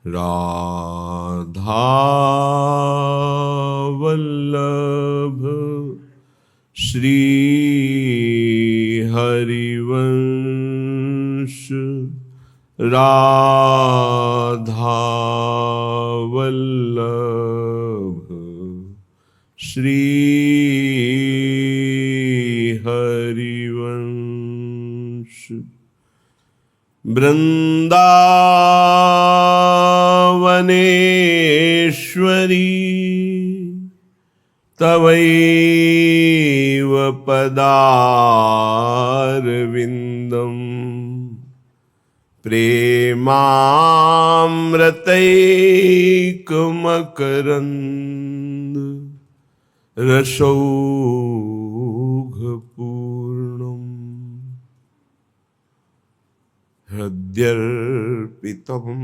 राधा वल्लभ श्री हरिवंश राधा वल्लभ श्री हरिवंश वृंदावनेश्वरी तवैव पदारविन्दम् प्रेमामृतैकमकरन्द रसौघपूर्णम् हृद्यर्पितम्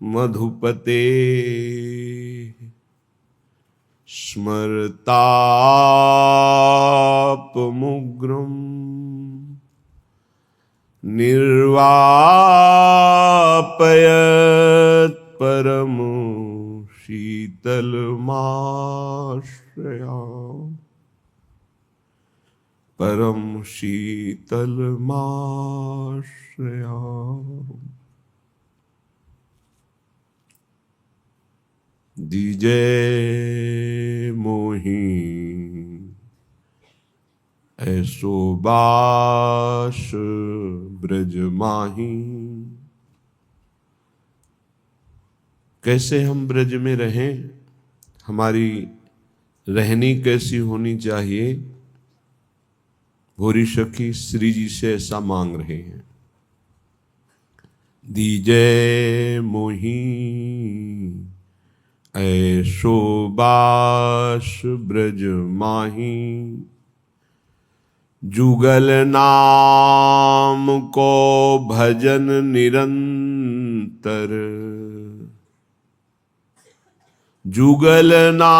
मधुपते स्मरतापमुग्रम् निर्वापयत् परम शीतलमाश्रया परम शीतलमाश्रया। दीजे मोही ऐसो बास ब्रज माही। कैसे हम ब्रज में रहें, हमारी रहनी कैसी होनी चाहिए, भोरी सखी श्री जी से ऐसा मांग रहे हैं। दीजे मोही ऐसो बास ब्रज माही। जुगल नाम को भजन निरंतर। जुगल नाम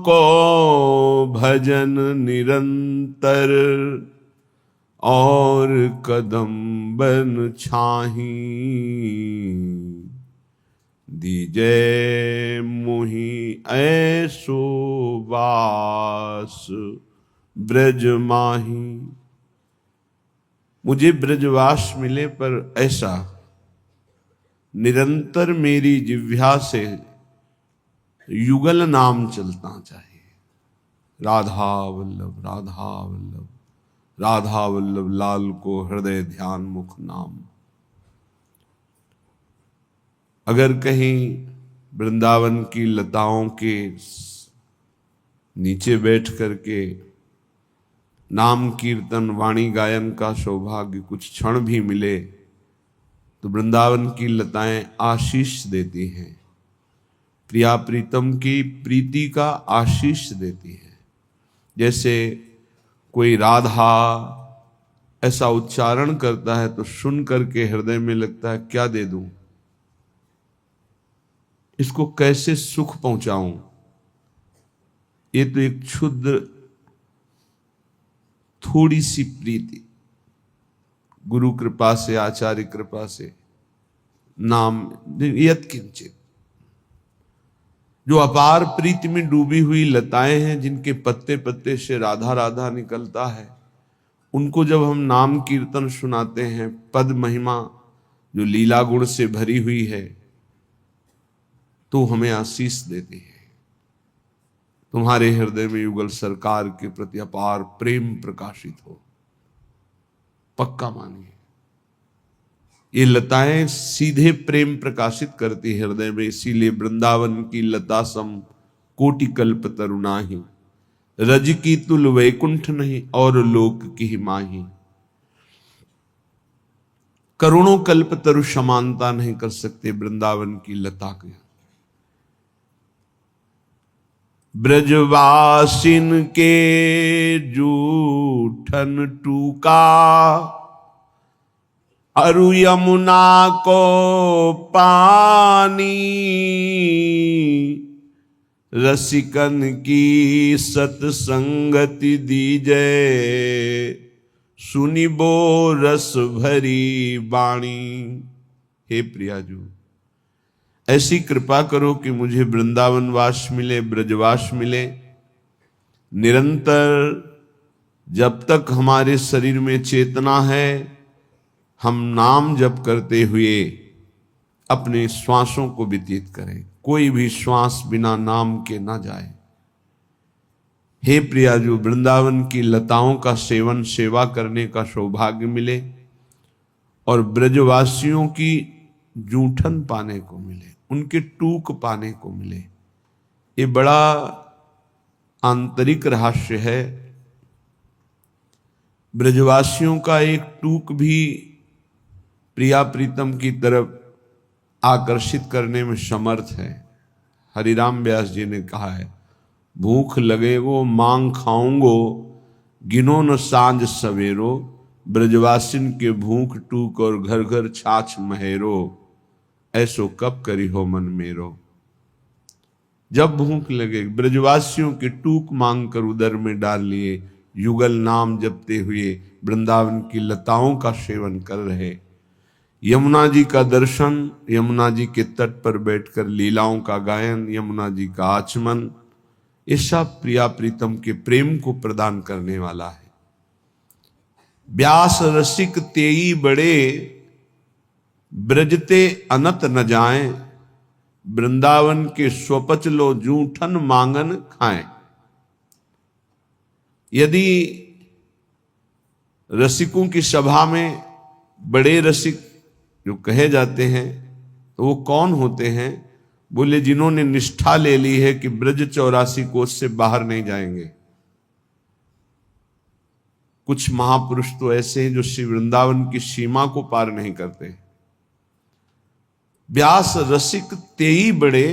को भजन निरंतर और कदम बन छाही। दीजे मुहि ऐसो वास ब्रज माही। मुझे ब्रजवास मिले, पर ऐसा निरंतर मेरी जिह्वा से युगल नाम चलता चाहिए। राधा वल्लभ राधा वल्लभ राधा वल्लभ लाल को हृदय ध्यान मुख नाम। अगर कहीं वृंदावन की लताओं के नीचे बैठ करके नाम कीर्तन वाणी गायन का सौभाग्य कुछ क्षण भी मिले तो वृंदावन की लताएं आशीष देती हैं, प्रिया प्रीतम की प्रीति का आशीष देती है। जैसे कोई राधा ऐसा उच्चारण करता है तो सुन करके हृदय में लगता है क्या दे दूं, इसको कैसे सुख पहुंचाऊं। ये तो एक क्षुद्र थोड़ी सी प्रीति, गुरु कृपा से आचार्य कृपा से नाम यत्किंचित। जो अपार प्रीति में डूबी हुई लताएं हैं, जिनके पत्ते पत्ते से राधा राधा निकलता है, उनको जब हम नाम कीर्तन सुनाते हैं, पद महिमा जो लीला गुण से भरी हुई है, तो हमें आशीष देती है। तुम्हारे हृदय में युगल सरकार के प्रति अपार प्रेम प्रकाशित हो, पक्का मानिए। ये लताएं सीधे प्रेम प्रकाशित करती हृदय में, इसीलिए वृंदावन की लता सम कोटि कल्प तरुणाही। रज की तुल वैकुंठ नहीं और लोक की माही। करोड़ों कल्प तरु समानता नहीं कर सकते वृंदावन की लता के। ब्रजवासिन के जूठन टूका अरु यमुना को पानी। रसिकन की सतसंगति दीजे सुनिबो रस भरी बाणी। हे प्रियाजू, ऐसी कृपा करो कि मुझे वृंदावन वास मिले, ब्रजवास मिले। निरंतर जब तक हमारे शरीर में चेतना है, हम नाम जप करते हुए अपने श्वासों को व्यतीत करें। कोई भी श्वास बिना नाम के ना जाए। हे प्रियाजू, वृंदावन की लताओं का सेवन, सेवा करने का सौभाग्य मिले और ब्रजवासियों की जूठन पाने को मिले, उनके टूक पाने को मिले। ये बड़ा आंतरिक रहस्य है। ब्रजवासियों का एक टूक भी प्रिया प्रीतम की तरफ आकर्षित करने में समर्थ है। हरिराम व्यास जी ने कहा है, भूख लगेगो मांग खाऊंगो, गिनो न सांझ सवेरो, ब्रजवासिन के भूख टूक और घर घर छाछ महेरो, ऐसो कब करी हो मन मेरो। जब भूख लगे, ब्रजवासियों के टूक मांग कर उदर में डाल लिए, युगल नाम जपते हुए वृंदावन की लताओं का सेवन कर रहे, यमुना जी का दर्शन, यमुना जी के तट पर बैठकर लीलाओं का गायन, यमुना जी का आचमन, ये सब प्रिया प्रीतम के प्रेम को प्रदान करने वाला है। व्यास रसिक तेई बड़े, ब्रजते अनत न जाएं, वृंदावन के स्वपचलो जूठन मांगन खाएं। यदि रसिकों की सभा में बड़े रसिक जो कहे जाते हैं तो वो कौन होते हैं? बोले, जिन्होंने निष्ठा ले ली है कि ब्रज 84 कोस से बाहर नहीं जाएंगे। कुछ महापुरुष तो ऐसे हैं जो श्री वृंदावन की सीमा को पार नहीं करते। व्यास रसिक तेई बड़े,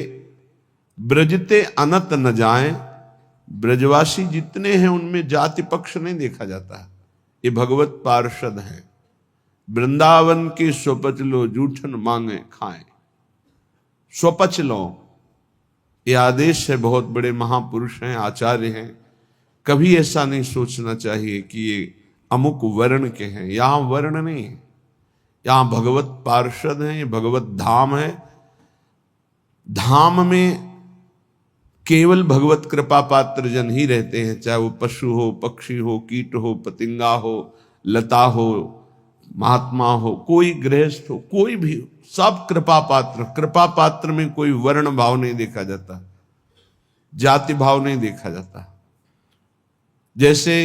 ब्रजते अनत न जाएं। ब्रजवासी जितने हैं उनमें जाति पक्ष नहीं देखा जाता। ये भगवत पार्षद हैं। वृंदावन के स्वपचलो जूठन मांगे खाएं। स्वपचलो ये आदेश है, बहुत बड़े महापुरुष हैं, आचार्य हैं। कभी ऐसा नहीं सोचना चाहिए कि ये अमुक वर्ण के हैं। यहां वर्ण नहीं है, यहां भगवत पार्षद हैं, ये भगवत धाम है। धाम में केवल भगवत कृपा पात्र जन ही रहते हैं, चाहे वो पशु हो, पक्षी हो, कीट हो, पतिंगा हो, लता हो, महात्मा हो, कोई गृहस्थ हो, कोई भी हो, सब कृपा पात्र। कृपा पात्र में कोई वर्ण भाव नहीं देखा जाता, जाति भाव नहीं देखा जाता। जैसे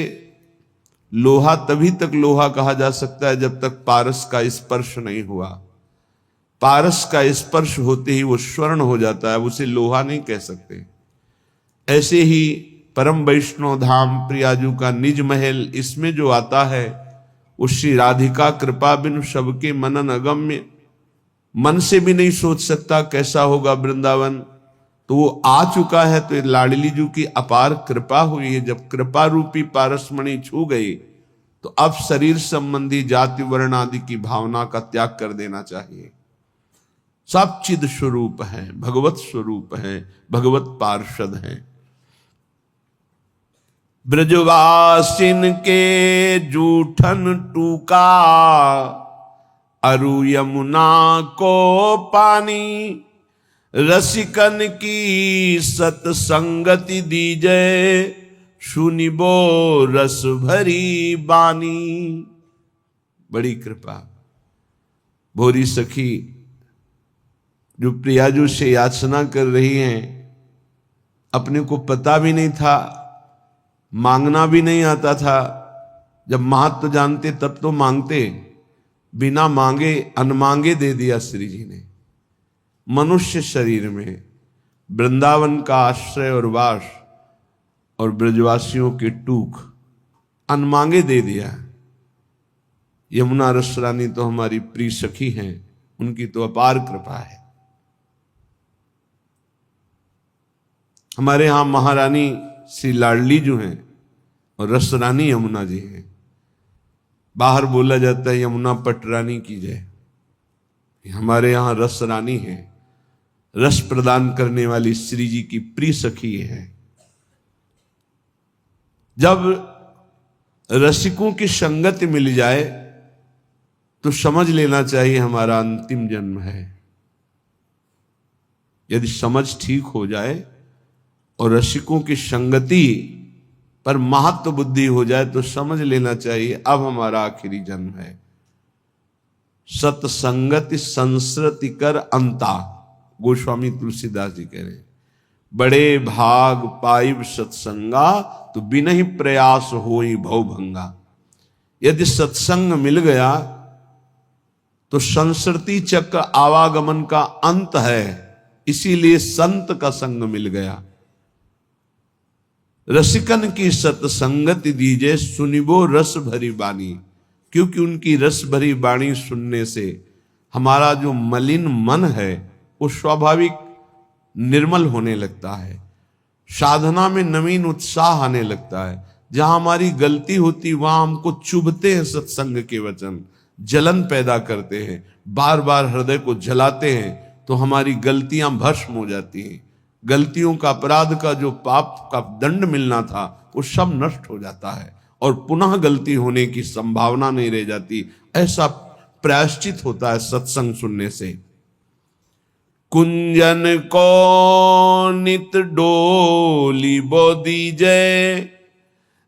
लोहा तभी तक लोहा कहा जा सकता है जब तक पारस का स्पर्श नहीं हुआ। पारस का स्पर्श होते ही वो स्वर्ण हो जाता है, उसे लोहा नहीं कह सकते। ऐसे ही परम वैष्णव धाम प्रियाजू का निज महल, इसमें जो आता है उसकी राधिका कृपा बिन सबके मनन अगम्य। मन से भी नहीं सोच सकता कैसा होगा वृंदावन। तो वो आ चुका है, तो लाडली जी की अपार कृपा हुई है। जब कृपा रूपी पारसमणि छू गई तो अब शरीर संबंधी जाति वर्ण आदि की भावना का त्याग कर देना चाहिए। सब चिद स्वरूप है, भगवत स्वरूप है, भगवत पार्षद है। ब्रजवासिन के जूठन टूका, अरु यमुना को पानी, रसिकन की सतसंगति दीजय, सुनिबो रस भरी बानी। बड़ी कृपा। भोरी सखी जो प्रियाजू से याचना कर रही हैं, अपने को पता भी नहीं था, मांगना भी नहीं आता था। जब महत्व जानते तब तो मांगते, बिना मांगे अनमांगे दे दिया श्री जी ने। मनुष्य शरीर में वृंदावन का आश्रय और वास और ब्रजवासियों के टूक अनमांगे दे दिया। यमुना रस रानी तो हमारी प्रिय सखी हैं, उनकी तो अपार कृपा है। हमारे यहां महारानी श्री लाडली जो हैं और रस रानी यमुना जी हैं। बाहर बोला जाता है यमुना पटरानी की जय। हमारे यहां रस रानी है, रस प्रदान करने वाली श्री जी की प्रिय सखी है। जब रसिकों की संगति मिल जाए तो समझ लेना चाहिए हमारा अंतिम जन्म है। यदि समझ ठीक हो जाए और रसिकों की संगति पर महत्व बुद्धि हो जाए तो समझ लेना चाहिए अब हमारा आखिरी जन्म है। सत्संगति संस्कृति कर अंता, गोस्वामी तुलसीदास जी कह रहे हैं, बड़े भाग पाइब सत्संगा तो बिना ही प्रयास होई भव भंगा। यदि सत्संग मिल गया तो संस्कृति चक्र आवागमन का अंत है, इसीलिए संत का संग मिल गया। रसिकन की सत्संगति दीजे सुनिबो रस भरी बानी, क्योंकि उनकी रस भरी वाणी सुनने से हमारा जो मलिन मन है वो स्वाभाविक निर्मल होने लगता है। साधना में नवीन उत्साह आने लगता है। जहां हमारी गलती होती वहां हमको चुभते हैं सत्संग के वचन, जलन पैदा करते हैं, बार बार हृदय को जलाते हैं, तो हमारी गलतियां भस्म हो जाती हैं। गलतियों का अपराध का जो पाप का दंड मिलना था वो सब नष्ट हो जाता है और पुनः गलती होने की संभावना नहीं रह जाती। ऐसा प्रायश्चित होता है सत्संग सुनने से। कुंजन को नित डोली बो दीजय,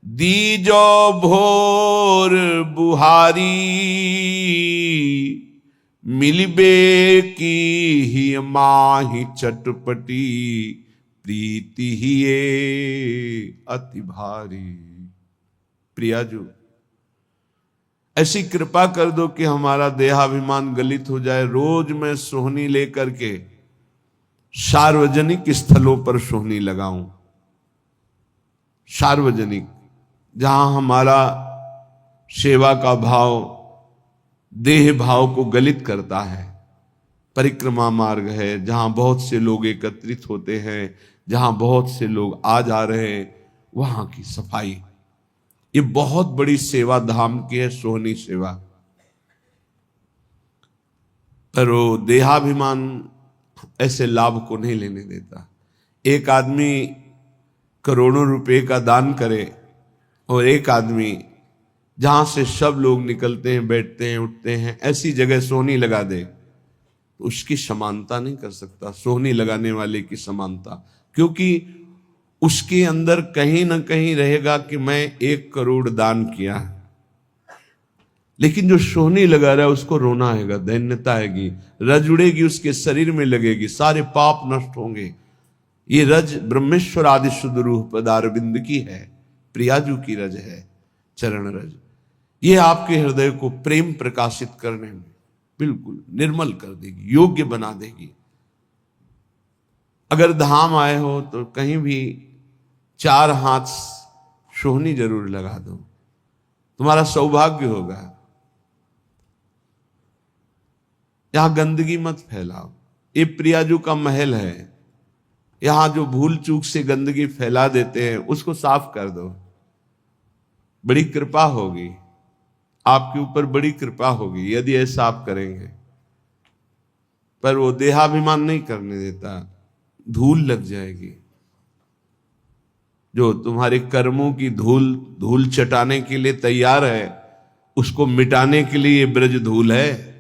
दीजो भोर बुहारी, मिलबे की ही माही चटपटी, प्रीति ही ये अति भारी। प्रियाजू, ऐसी कृपा कर दो कि हमारा देहाभिमान गलित हो जाए। रोज मैं सोहनी लेकर के सार्वजनिक स्थलों पर सोहनी लगाऊं, सार्वजनिक, जहां हमारा सेवा का भाव देह भाव को गलित करता है। परिक्रमा मार्ग है जहां बहुत से लोग एकत्रित होते हैं, जहां बहुत से लोग आ जा रहे हैं, वहां की सफाई, ये बहुत बड़ी सेवा धाम की है सोहनी सेवा। पर वो देहाभिमान ऐसे लाभ को नहीं लेने देता। एक आदमी करोड़ों रुपए का दान करे और एक आदमी जहां से सब लोग निकलते हैं, बैठते हैं, उठते हैं, ऐसी जगह सोहनी लगा दे, तो उसकी समानता नहीं कर सकता सोहनी लगाने वाले की समानता, क्योंकि उसके अंदर कहीं ना कहीं रहेगा कि मैं 1 करोड़ दान किया। लेकिन जो सोहनी लगा रहा है उसको रोना आएगा, दैन्यता आएगी, रज उड़ेगी, उसके शरीर में लगेगी, सारे पाप नष्ट होंगे। ये रज ब्रह्मेश्वर आदि शुद्ध रूह पदारविंद की है, प्रियाजू की रज है, चरण रज। ये आपके हृदय को प्रेम प्रकाशित करने में बिल्कुल निर्मल कर देगी, योग्य बना देगी। अगर धाम आए हो तो कहीं भी 4 हाथ सोहनी जरूर लगा दो, तुम्हारा सौभाग्य होगा। यहां गंदगी मत फैलाओ, ये प्रियाजू का महल है। यहां जो भूल चूक से गंदगी फैला देते हैं उसको साफ कर दो, बड़ी कृपा होगी आपके ऊपर, बड़ी कृपा होगी यदि ऐसा आप करेंगे। पर वो देहाभिमान नहीं करने देता, धूल लग जाएगी। जो तुम्हारे कर्मों की धूल चटाने के लिए तैयार है, उसको मिटाने के लिए ये ब्रज धूल है।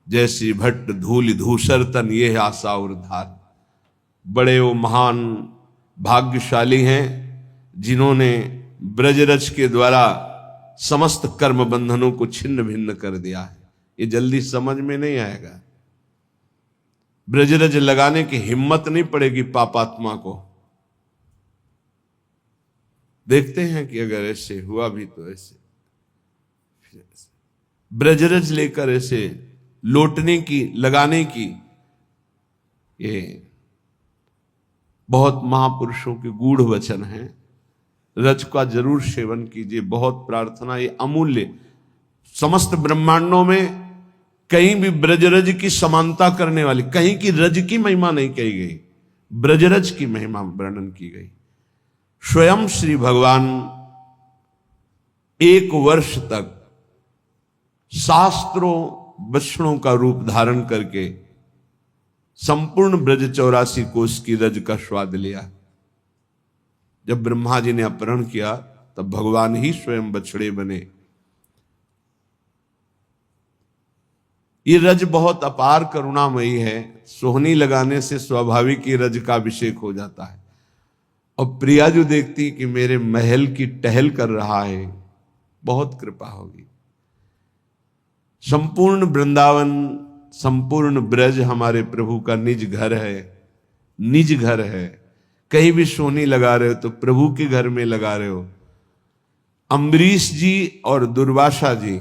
जैसी भट्ट धूल धूसर तन ये आशा और धार। बड़े वो महान भाग्यशाली हैं जिन्होंने ब्रजरज के द्वारा समस्त कर्म बंधनों को छिन्न भिन्न कर दिया है। ये जल्दी समझ में नहीं आएगा। ब्रजरज लगाने की हिम्मत नहीं पड़ेगी पापात्मा को। देखते हैं कि अगर ऐसे हुआ भी तो ऐसे ब्रजरज लेकर ऐसे लौटने की, लगाने की, ये बहुत महापुरुषों के गूढ़ वचन हैं। रज का जरूर सेवन कीजिए, बहुत प्रार्थना, ये अमूल्य। समस्त ब्रह्मांडों में कहीं भी ब्रजरज की समानता करने वाली, कहीं की रज की महिमा नहीं कही गई, ब्रजरज की महिमा वर्णन की गई। स्वयं श्री भगवान 1 वर्ष तक शास्त्रों वचनों का रूप धारण करके संपूर्ण ब्रज 84 कोष की रज का स्वाद लिया। जब ब्रह्मा जी ने अपहरण किया तब भगवान ही स्वयं बछड़े बने। ये रज बहुत अपार करुणामयी है। सोहनी लगाने से स्वाभाविक ही रज का अभिषेक हो जाता है। और प्रिया जो देखती कि मेरे महल की टहल कर रहा है, बहुत कृपा होगी। संपूर्ण वृंदावन, संपूर्ण ब्रज हमारे प्रभु का निज घर है, निज घर है। कहीं भी सोहनी लगा रहे हो तो प्रभु के घर में लगा रहे हो। अम्बरीश जी और दुर्वासा जी,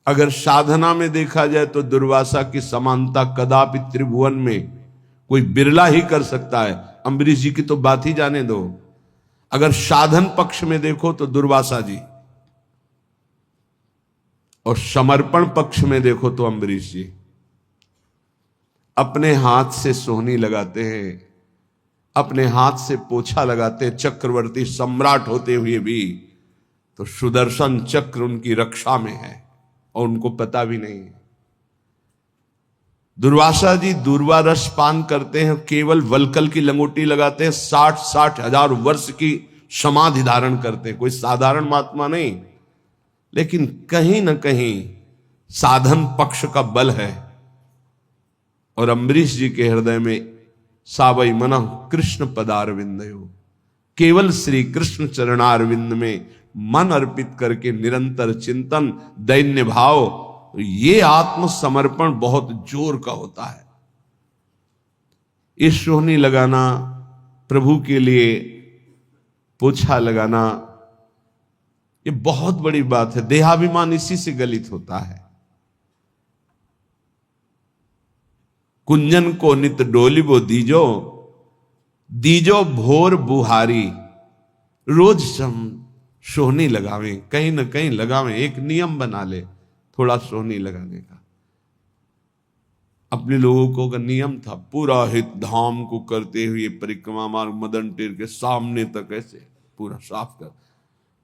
अगर साधना में देखा जाए तो दुर्वासा की समानता कदापि त्रिभुवन में कोई बिरला ही कर सकता है। अम्बरीश जी की तो बात ही जाने दो। अगर साधन पक्ष में देखो तो दुर्वासा जी, और समर्पण पक्ष में देखो तो अम्बरीश जी। अपने हाथ से सोहनी लगाते हैं, अपने हाथ से पोछा लगाते हैं, चक्रवर्ती सम्राट होते हुए भी। तो सुदर्शन चक्र उनकी रक्षा में है और उनको पता भी नहीं है। दुर्वासा जी दूर्वा रस पान करते हैं, केवल वलकल की लंगोटी लगाते हैं, 60-60 हजार वर्ष की समाधि धारण करते हैं। कोई साधारण महात्मा नहीं, लेकिन कहीं ना कहीं साधन पक्ष का बल है। और अम्बरीश जी के हृदय में सावई मनः कृष्ण पदारविंदयो, केवल श्री कृष्ण चरणारविंद में मन अर्पित करके निरंतर चिंतन, दैन्य भाव, ये आत्मसमर्पण बहुत जोर का होता है। इस सोहनी लगाना, प्रभु के लिए पोछा लगाना, ये बहुत बड़ी बात है। देहाभिमान इसी से गलित होता है। कुंजन को नित डोलिबो दीजो, दीजो भोर बुहारी। रोज हम सोहनी लगावें, कहीं ना कहीं लगावें, एक नियम बना ले थोड़ा सोहनी लगाने का। अपने लोगों को का नियम था, पूरा हित धाम को करते हुए परिक्रमा मार्ग मदन टेर के सामने तक ऐसे पूरा साफ कर,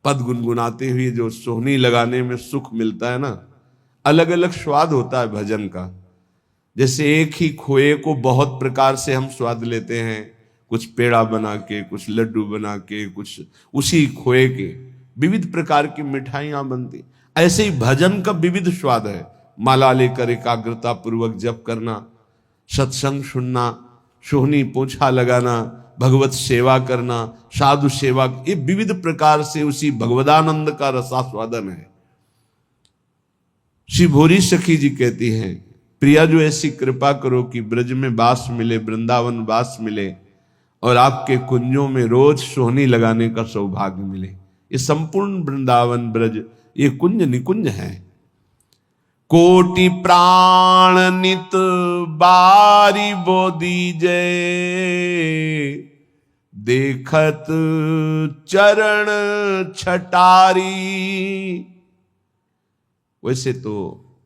पद गुनगुनाते हुए जो सोहनी लगाने में सुख मिलता है ना, अलग अलग स्वाद होता है भजन का। जैसे एक ही खोए को बहुत प्रकार से हम स्वाद लेते हैं, कुछ पेड़ा बना के, कुछ लड्डू बना के, कुछ उसी खोए के विविध प्रकार की मिठाइयां बनती, ऐसे ही भजन का विविध स्वाद है। माला लेकर एकाग्रता पूर्वक जप करना, सत्संग सुनना, सोहनी पोछा लगाना, भगवत सेवा करना, साधु सेवा, ये विविध प्रकार से उसी भगवदानंद का रसास्वादन है। श्री भोरी सखी जी कहती हैं, प्रिया जो ऐसी कृपा करो कि ब्रज में वास मिले, वृंदावन वास मिले, और आपके कुंजों में रोज सोहनी लगाने का सौभाग्य मिले। ये संपूर्ण वृंदावन ब्रज ये कुंज निकुंज है। कोटि प्राण नित बारी बोधी जय, देखत चरण छटारी। वैसे तो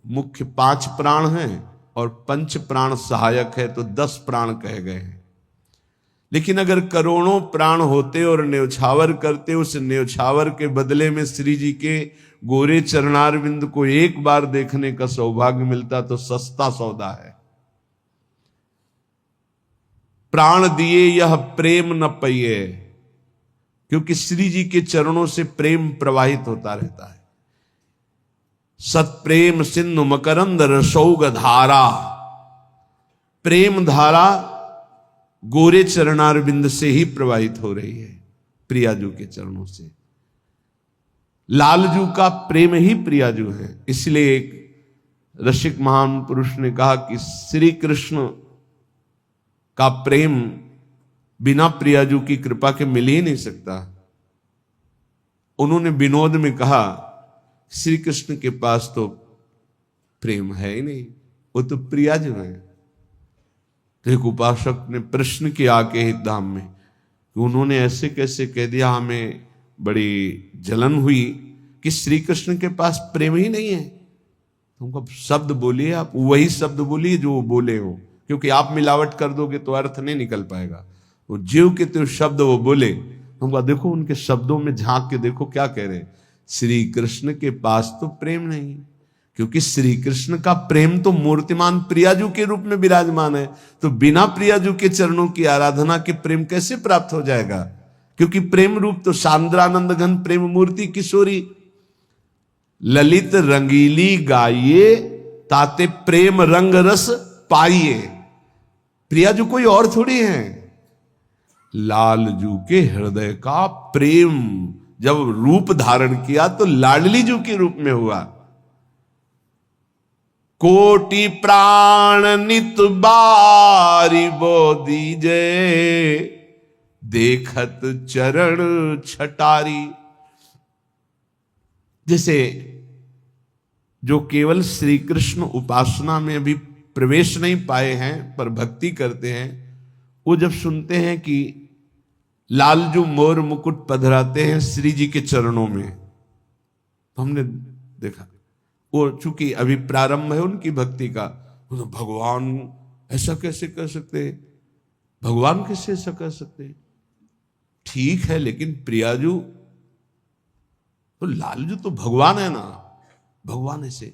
मुख्य 5 प्राण हैं और 5 प्राण सहायक है, तो 10 प्राण कहे गए हैं। लेकिन अगर करोड़ों प्राण होते और न्योछावर करते, उस न्योछावर के बदले में श्री जी के गोरे चरणारविंद को एक बार देखने का सौभाग्य मिलता तो सस्ता सौदा है। प्राण दिए यह प्रेम न पइए, क्योंकि श्री जी के चरणों से प्रेम प्रवाहित होता रहता है। सत्प्रेम सिंधु मकरंद रसौग धारा, प्रेम धारा गोरे चरणारविंद से ही प्रवाहित हो रही है, प्रियाजू के चरणों से। लालजू का प्रेम ही प्रियाजू है। इसलिए एक रसिक महान पुरुष ने कहा कि श्री कृष्ण का प्रेम बिना प्रियाजू की कृपा के मिल ही नहीं सकता। उन्होंने विनोद में कहा, श्री कृष्ण के पास तो प्रेम है ही नहीं, वो तो प्रियाजू है। तो एक उपासक ने प्रश्न किया के हित धाम में कि उन्होंने ऐसे कैसे कह दिया, हमें बड़ी जलन हुई कि श्री कृष्ण के पास प्रेम ही नहीं है। तुमको शब्द बोलिए, आप वही शब्द बोलिए जो वो बोले हो, क्योंकि आप मिलावट कर दोगे तो अर्थ नहीं निकल पाएगा। वो जीव के तो शब्द वो बोले, तुमको देखो उनके शब्दों में झांक के देखो क्या कह रहे हैं। श्री कृष्ण के पास तो प्रेम नहीं, क्योंकि श्री कृष्ण का प्रेम तो मूर्तिमान प्रियाजू के रूप में विराजमान है। तो बिना प्रियाजू के चरणों की आराधना के प्रेम कैसे प्राप्त हो जाएगा? क्योंकि प्रेम रूप तो सांद्रानंद घन प्रेम मूर्ति किशोरी, ललित रंगीली गाइए ताते प्रेम रंग रस पाइए। प्रिया जो कोई और थोड़ी है, लालजू के हृदय का प्रेम जब रूप धारण किया तो लाडली जू के रूप में हुआ। कोटि प्राण नित बारी बो दीजे, देखत चरण छटारी। जैसे जो केवल श्री कृष्ण उपासना में अभी प्रवेश नहीं पाए हैं पर भक्ति करते हैं, वो जब सुनते हैं कि लालजू मोर मुकुट पधराते हैं श्री जी के चरणों में, तो हमने देखा वो चूंकि अभी प्रारंभ है उनकी भक्ति का, तो भगवान ऐसा कैसे कर सकते, भगवान कैसे ऐसा कर सकते। ठीक है, लेकिन प्रियाजू तो लालजू तो भगवान है ना, भगवान ऐसे।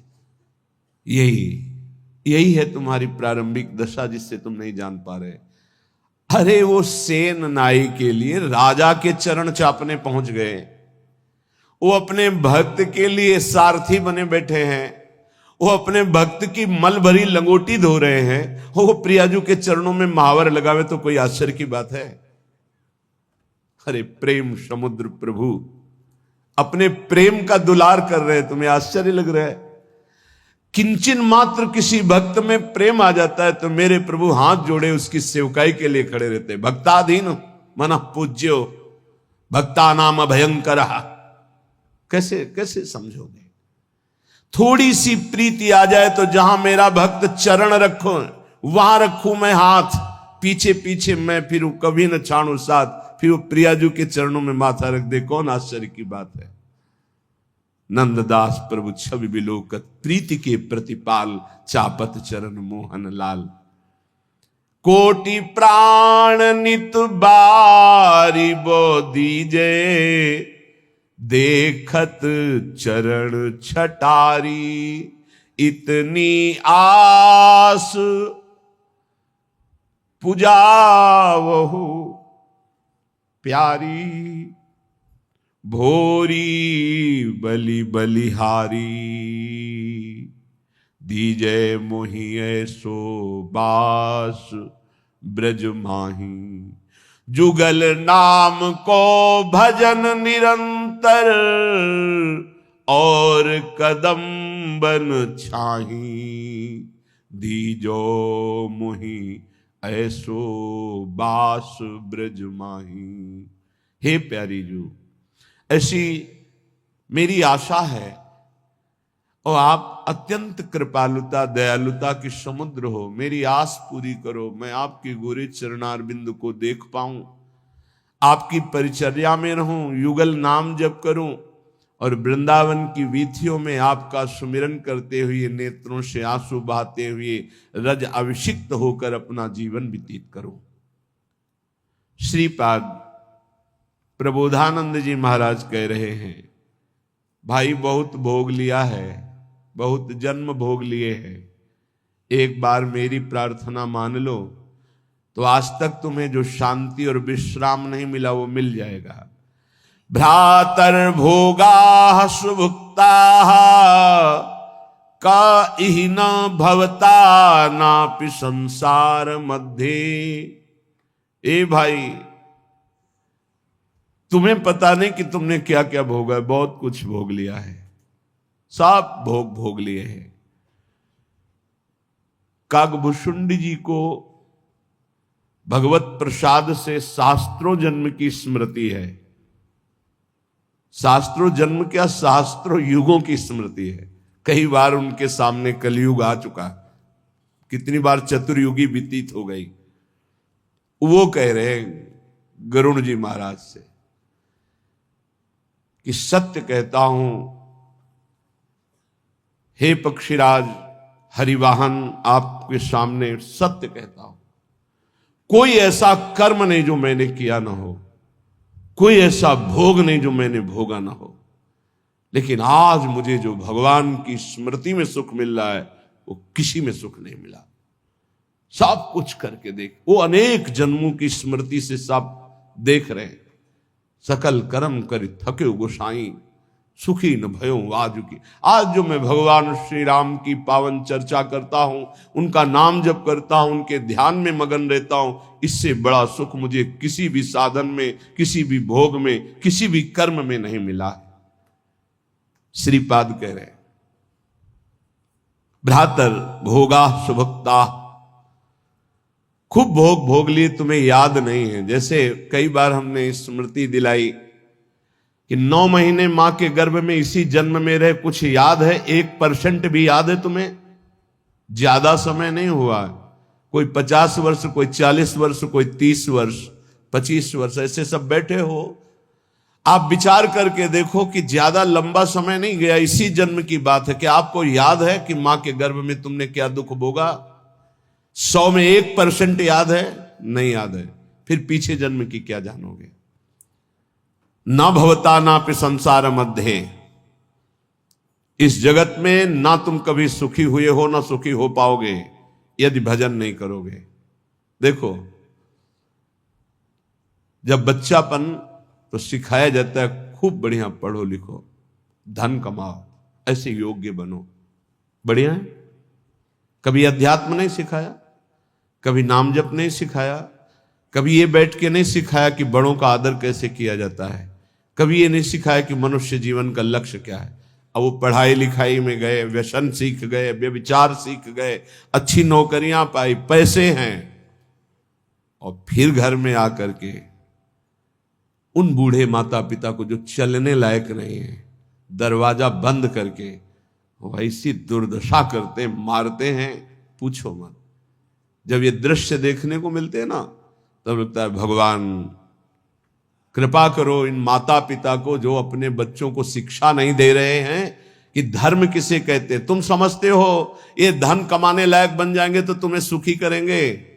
यही है तुम्हारी प्रारंभिक दशा जिससे तुम नहीं जान पा रहे। अरे वो सेन नाई के लिए राजा के चरण चापने पहुंच गए, वो अपने भक्त के लिए सारथी बने बैठे हैं, वो अपने भक्त की मल भरी लंगोटी धो रहे हैं, वो प्रियाजू के चरणों में महावर लगावे तो कोई आश्चर्य की बात है। अरे प्रेम समुद्र प्रभु अपने प्रेम का दुलार कर रहे हैं, तुम्हें आश्चर्य लग रहा है। किंचन मात्र किसी भक्त में प्रेम आ जाता है तो मेरे प्रभु हाथ जोड़े उसकी सेवकाई के लिए खड़े रहते हैं। भक्ताधीन मन पूज्यो भक्ता नाम भयंकर। कैसे कैसे समझोगे? थोड़ी सी प्रीति आ जाए तो जहां मेरा भक्त चरण रखो वहां रखूं मैं हाथ, पीछे पीछे मैं फिर कभी न छाणू साथ, फिर वो प्रियाजू के चरणों में माथा रख दे, कौन आश्चर्य की बात है। नंददास प्रभु छवि बिलोकत प्रीति के प्रतिपाल, चापत चरण मोहन लाल। कोटि प्राण नित बारी बो दीजे, देखत चरण छटारी। इतनी आस पुजावहु प्यारी, भोरी बलि बलिहारी। दीजे मोहि ऐसो बास ब्रज माही, जुगल नाम को भजन निरंतर, और कदम बन छाही। दीजो मोहि ऐसो बास ब्रज माही। हे प्यारी जू, ऐसी मेरी आशा है और आप अत्यंत कृपालुता दयालुता की समुद्र हो, मेरी आस पूरी करो। मैं आपके गोरे चरणारविंद को देख पाऊं, आपकी परिचर्या में रहूं, युगल नाम जप करूं और वृंदावन की वीथियों में आपका सुमिरन करते हुए, नेत्रों से आंसू बहाते हुए, रज अभिषिक्त होकर अपना जीवन व्यतीत करूं। श्रीपाद प्रबोधानंद जी महाराज कह रहे हैं, भाई बहुत भोग लिया है, बहुत जन्म भोग लिए हैं, एक बार मेरी प्रार्थना मान लो तो आज तक तुम्हें जो शांति और विश्राम नहीं मिला वो मिल जाएगा। भ्रातर भोगा सुभुक्ता का इहि न भवता नापि संसार मध्य। ए भाई, तुम्हें पता नहीं कि तुमने क्या क्या भोगा है, बहुत कुछ भोग लिया है, सब भोग लिए हैं। कागभूषुंडी जी को भगवत प्रसाद से शास्त्रों जन्म की स्मृति है। शास्त्रों जन्म क्या, शास्त्रों युगों की स्मृति है। कई बार उनके सामने कलयुग आ चुका, कितनी बार चतुर्युगी व्यतीत हो गई। वो कह रहे हैं गरुण जी महाराज से कि सत्य कहता हूं हे पक्षीराज हरिवाहन, आपके सामने सत्य कहता हूं, कोई ऐसा कर्म नहीं जो मैंने किया ना हो, कोई ऐसा भोग नहीं जो मैंने भोगा ना हो, लेकिन आज मुझे जो भगवान की स्मृति में सुख मिल रहा है वो किसी में सुख नहीं मिला। सब कुछ करके देख, वो अनेक जन्मों की स्मृति से सब देख रहे हैं, सकल कर्म कर थके गोसाई, सुखी न भयो आज की। आज जो मैं भगवान श्री राम की पावन चर्चा करता हूं, उनका नाम जप करता हूं, उनके ध्यान में मगन रहता हूं, इससे बड़ा सुख मुझे किसी भी साधन में, किसी भी भोग में, किसी भी कर्म में नहीं मिला है। श्रीपाद कह रहे हैं, भ्रातर भोगा सुभक्ता, खूब भोग भोग लिए, तुम्हें याद नहीं है। जैसे कई बार हमने स्मृति दिलाई कि 9 महीने मां के गर्भ में इसी जन्म में रहे, कुछ याद है? 1% भी याद है तुम्हें? ज्यादा समय नहीं हुआ, कोई 50 वर्ष, कोई 40 वर्ष, कोई 30 वर्ष, 25 वर्ष, ऐसे सब बैठे हो। आप विचार करके देखो कि ज्यादा लंबा समय नहीं गया, इसी जन्म की बात है। कि आपको याद है कि मां के गर्भ में तुमने क्या दुख भोगा? 100 में 1% याद है? नहीं याद है। फिर पीछे जन्म की क्या जानोगे? ना भवता ना पे संसार मध्य, इस जगत में ना तुम कभी सुखी हुए हो, ना सुखी हो पाओगे यदि भजन नहीं करोगे। देखो, जब बच्चापन तो सिखाया जाता है खूब बढ़िया पढ़ो लिखो, धन कमाओ, ऐसे योग्य बनो, बढ़िया है। कभी अध्यात्म नहीं सिखाया, कभी नाम जप नहीं सिखाया, कभी ये बैठ के नहीं सिखाया कि बड़ों का आदर कैसे किया जाता है, कभी ये नहीं सिखाया कि मनुष्य जीवन का लक्ष्य क्या है। अब वो पढ़ाई लिखाई में गए, व्यसन सीख गए, व्यभिचार सीख गए, अच्छी नौकरियां पाई, पैसे हैं, और फिर घर में आकर के उन बूढ़े माता पिता को जो चलने लायक नहीं है, दरवाजा बंद करके वैसी दुर्दशा करते, मारते हैं, पूछो मत। जब ये दृश्य देखने को मिलते हैं ना, तब लगता है भगवान कृपा करो इन माता पिता को जो अपने बच्चों को शिक्षा नहीं दे रहे हैं कि धर्म किसे कहते। तुम समझते हो ये धन कमाने लायक बन जाएंगे तो तुम्हें सुखी करेंगे,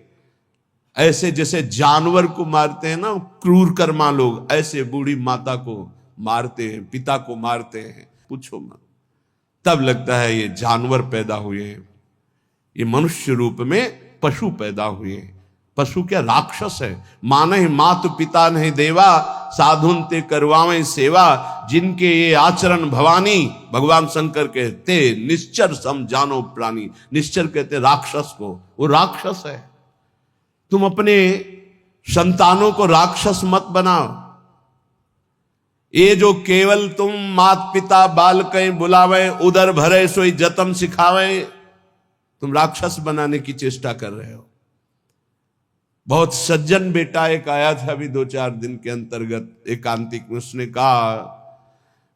ऐसे जैसे जानवर को मारते हैं ना क्रूर कर्मा लोग, ऐसे बूढ़ी माता को मारते हैं, पिता को मारते हैं, पूछो मत। तब लगता है ये जानवर पैदा हुए हैं, ये मनुष्य रूप में पशु पैदा हुए हैं। पशु क्या राक्षस है? माने मातु पिता नहीं देवा, साधुन ते करवावें सेवा, जिनके ये आचरण भवानी, भगवान शंकर कहते निश्चर सम जानो प्राणी। निश्चर कहते राक्षस को, वो राक्षस है। तुम अपने संतानों को राक्षस मत बनाओ। ये जो केवल तुम मात पिता बाल कहीं बुलावे, उदर भरे सोई जतन सिखावे, तुम राक्षस बनाने की चेष्टा कर रहे हो। बहुत सज्जन बेटा एक आया था अभी 2-4 दिन के अंतर्गत एकांतिक में, उसने कहा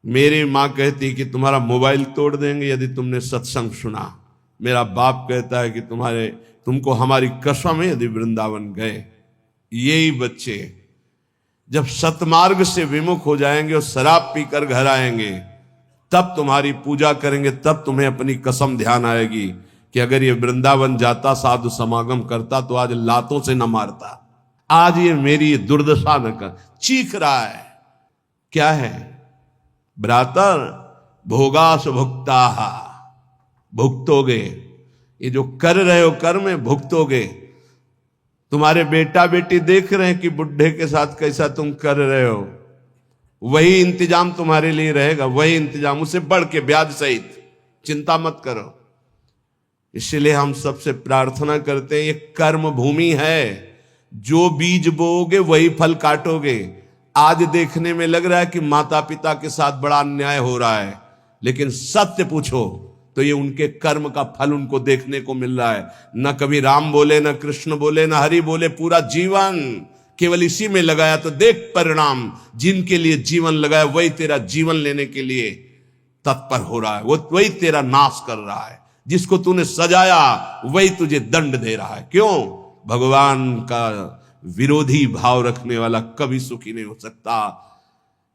मेरी मां कहती कि तुम्हारा मोबाइल तोड़ देंगे यदि तुमने सत्संग सुना। मेरा बाप कहता है कि तुमको हमारी कसम है यदि वृंदावन गए। यही बच्चे जब सतमार्ग से विमुख हो जाएंगे और शराब पीकर घर आएंगे, तब तुम्हारी पूजा करेंगे, तब तुम्हें अपनी कसम ध्यान आएगी कि अगर ये वृंदावन जाता, साधु समागम करता, तो आज लातों से न मारता। आज ये मेरी दुर्दशा न कर। चीख रहा है, क्या है? भ्रातर भोगास भुक्ता, भुगतोगे। ये जो कर रहे हो कर्म में भुगतोगे। तुम्हारे बेटा बेटी देख रहे हैं कि बुढ़े के साथ कैसा तुम कर रहे हो, वही इंतजाम तुम्हारे लिए रहेगा, वही इंतजाम, उससे बढ़ के ब्याज सहित। चिंता मत करो। इसलिए हम सबसे प्रार्थना करते हैं, ये कर्म भूमि है, जो बीज बोओगे वही फल काटोगे। आज देखने में लग रहा है कि माता पिता के साथ बड़ा अन्याय हो रहा है, लेकिन सत्य पूछो तो ये उनके कर्म का फल उनको देखने को मिल रहा है। न कभी राम बोले, न कृष्ण बोले, न हरि बोले, पूरा जीवन केवल इसी में लगाया, तो देख परिणाम। जिनके लिए जीवन लगाया वही तेरा जीवन लेने के लिए तत्पर हो रहा है, वो वही तेरा नाश कर रहा है। जिसको तूने सजाया वही तुझे दंड दे रहा है। क्यों? भगवान का विरोधी भाव रखने वाला कभी सुखी नहीं हो सकता।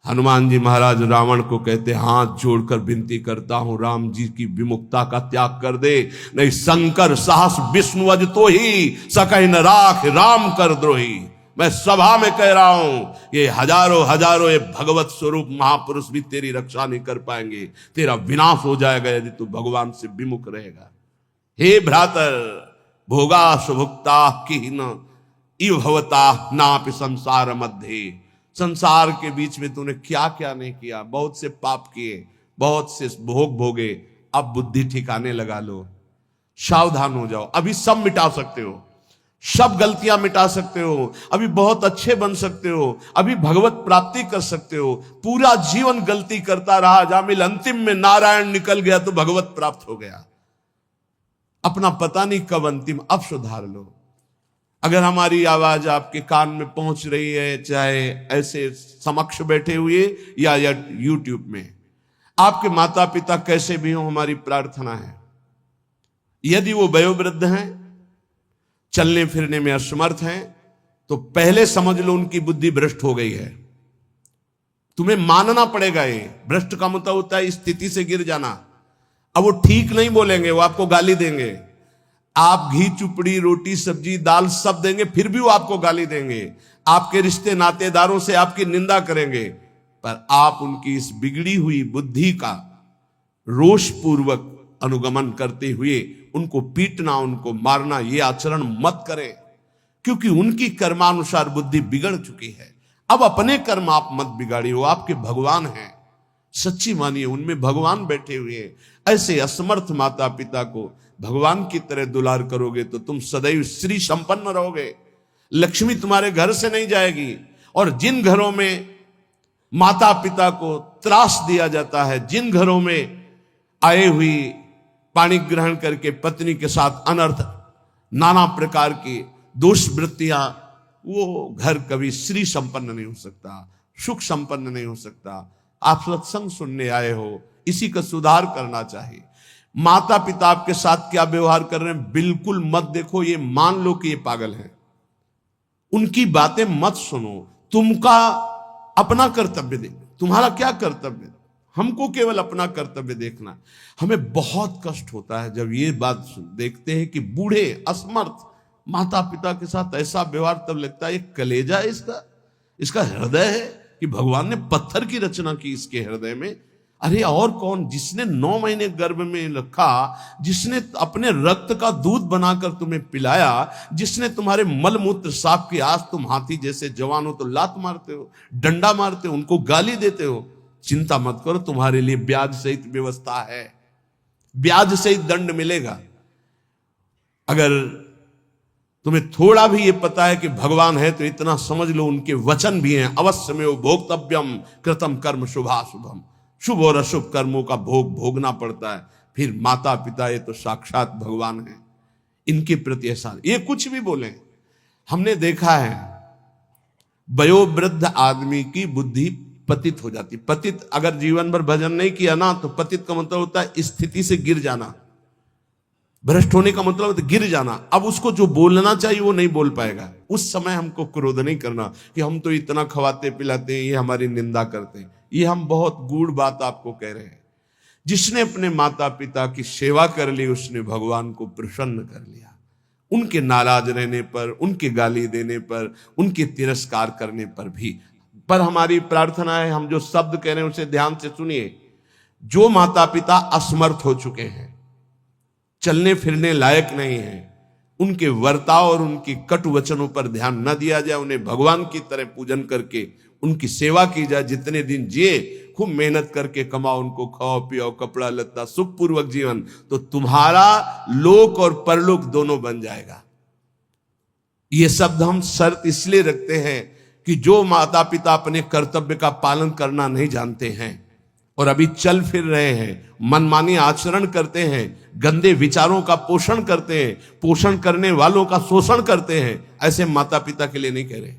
हनुमान जी महाराज रावण को कहते, हाथ जोड़कर विनती करता हूं राम जी की विमुखता का त्याग कर दे, नहीं शंकर साहस विष्णु अज तो ही सकहि न राख राम कर द्रोही। मैं सभा में कह रहा हूं, ये हजारों हजारों ये भगवत स्वरूप महापुरुष भी तेरी रक्षा नहीं कर पाएंगे। तेरा विनाश हो जाएगा यदि तू भगवान से विमुख रहेगा। हे भ्रातर भोगा सुभुक्ता की न इव भवता नापि संसार मध्य, संसार के बीच में तूने क्या क्या नहीं किया, बहुत से पाप किए, बहुत से भोग भोगे, अब बुद्धि ठिकाने लगा लो, सावधान हो जाओ। अभी सब मिटा सकते हो, सब गलतियां मिटा सकते हो, अभी बहुत अच्छे बन सकते हो, अभी भगवत प्राप्ति कर सकते हो। पूरा जीवन गलती करता रहा जामिल, अंतिम में नारायण निकल गया तो भगवत प्राप्त हो गया। अपना पता नहीं कब अंतिम, अब सुधार लो। अगर हमारी आवाज आपके कान में पहुंच रही है, चाहे ऐसे समक्ष बैठे हुए या यूट्यूब में, आपके माता पिता कैसे भी हो, हमारी प्रार्थना है यदि वो वयोवृद्ध हैं, चलने फिरने में असमर्थ हैं, तो पहले समझ लो उनकी बुद्धि भ्रष्ट हो गई है। तुम्हें मानना पड़ेगा। ये भ्रष्ट का मतलब होता है स्थिति से गिर जाना। अब वो ठीक नहीं बोलेंगे, वो आपको गाली देंगे। आप घी चुपड़ी रोटी सब्जी दाल सब देंगे, फिर भी वो आपको गाली देंगे। आपके रिश्ते नातेदारों से आपकी निंदा करेंगे, पर आप उनकी इस बिगड़ी हुई बुद्धि का रोष पूर्वक अनुगमन करते हुए उनको पीटना, उनको मारना, ये आचरण मत करें, क्योंकि उनकी कर्मानुसार बुद्धि बिगड़ चुकी है। अब अपने कर्म आप मत बिगाड़िए, वो आपके भगवान हैं। सच्ची मानिए, उनमें भगवान बैठे हुए हैं। ऐसे असमर्थ माता पिता को भगवान की तरह दुलार करोगे तो तुम सदैव श्री संपन्न रहोगे, लक्ष्मी तुम्हारे घर से नहीं जाएगी। और जिन घरों में माता पिता को त्रास दिया जाता है, जिन घरों में आए हुई पानी ग्रहण करके पत्नी के साथ अनर्थ नाना प्रकार की दोष वृत्तियां, वो घर कभी श्री संपन्न नहीं हो सकता, सुख संपन्न नहीं हो सकता। आप सत्संग सुनने आए हो, इसी का सुधार करना चाहिए। माता पिता आपके साथ क्या व्यवहार कर रहे हैं बिल्कुल मत देखो, ये मान लो कि ये पागल है, उनकी बातें मत सुनो। तुमका अपना कर्तव्य दे, तुम्हारा क्या कर्तव्य, हमको केवल अपना कर्तव्य देखना। हमें बहुत कष्ट होता है जब ये बात देखते हैं कि बूढ़े असमर्थ माता पिता के साथ ऐसा व्यवहार, तब लगता है ये कलेजा है इसका हृदय है कि भगवान ने पत्थर की रचना की इसके हृदय में। अरे और कौन, जिसने 9 महीने गर्भ में रखा, जिसने अपने रक्त का दूध बनाकर तुम्हें पिलाया, जिसने तुम्हारे मल मूत्र साफ किया, आज तुम हाथी जैसे जवान हो तो लात मारते हो, डंडा मारते हो, उनको गाली देते हो। चिंता मत करो, तुम्हारे लिए ब्याज सहित व्यवस्था है, ब्याज सहित दंड मिलेगा। अगर तुम्हें थोड़ा भी ये पता है कि भगवान है तो इतना समझ लो उनके वचन भी हैं, अवश्य में वो भोक्तव्यम कृतम कर्म शुभाशुभम, शुभ और अशुभ कर्मों का भोग भोगना पड़ता है। फिर माता पिता ये तो साक्षात भगवान है, इनके प्रति ऐसा ये कुछ भी बोले। हमने देखा है वयोवृद्ध आदमी की बुद्धि पतित हो जाती। पतित अगर जीवन भर भजन नहीं किया ना, तो पतित का मतलब होता है स्थिति से गिर जाना, भ्रष्ट होने का मतलब है गिर जाना। अब उसको जो बोलना चाहिए वो नहीं बोल पाएगा। उस समय हमको क्रोध नहीं करना कि हम तो इतना खवाते पिलाते हैं, ये हमारी निंदा करते हैं। ये हम बहुत गूढ़ बात आपको कह रहे हैं। जिसने अपने माता पिता की सेवा कर ली, उसने भगवान को प्रसन्न कर लिया। उनके नाराज रहने पर, उनके गाली देने पर, उनके तिरस्कार करने पर भी। पर हमारी प्रार्थना है, हम जो शब्द कह रहे हैं उसे ध्यान से सुनिए। जो माता पिता असमर्थ हो चुके हैं, चलने फिरने लायक नहीं है, उनके वर्ताव और उनकी कटु वचनों पर ध्यान न दिया जाए, उन्हें भगवान की तरह पूजन करके उनकी सेवा की जाए। जितने दिन जिए खूब मेहनत करके कमाओ, उनको खाओ पियो, कपड़ा लत्ता, सुखपूर्वक जीवन, तो तुम्हारा लोक और परलोक दोनों बन जाएगा। ये शब्द हम शर्त इसलिए रखते हैं कि जो माता पिता अपने कर्तव्य का पालन करना नहीं जानते हैं और अभी चल फिर रहे हैं, मनमानी आचरण करते हैं, गंदे विचारों का पोषण करते हैं, पोषण करने वालों का शोषण करते हैं, ऐसे माता पिता के लिए नहीं कह रहे।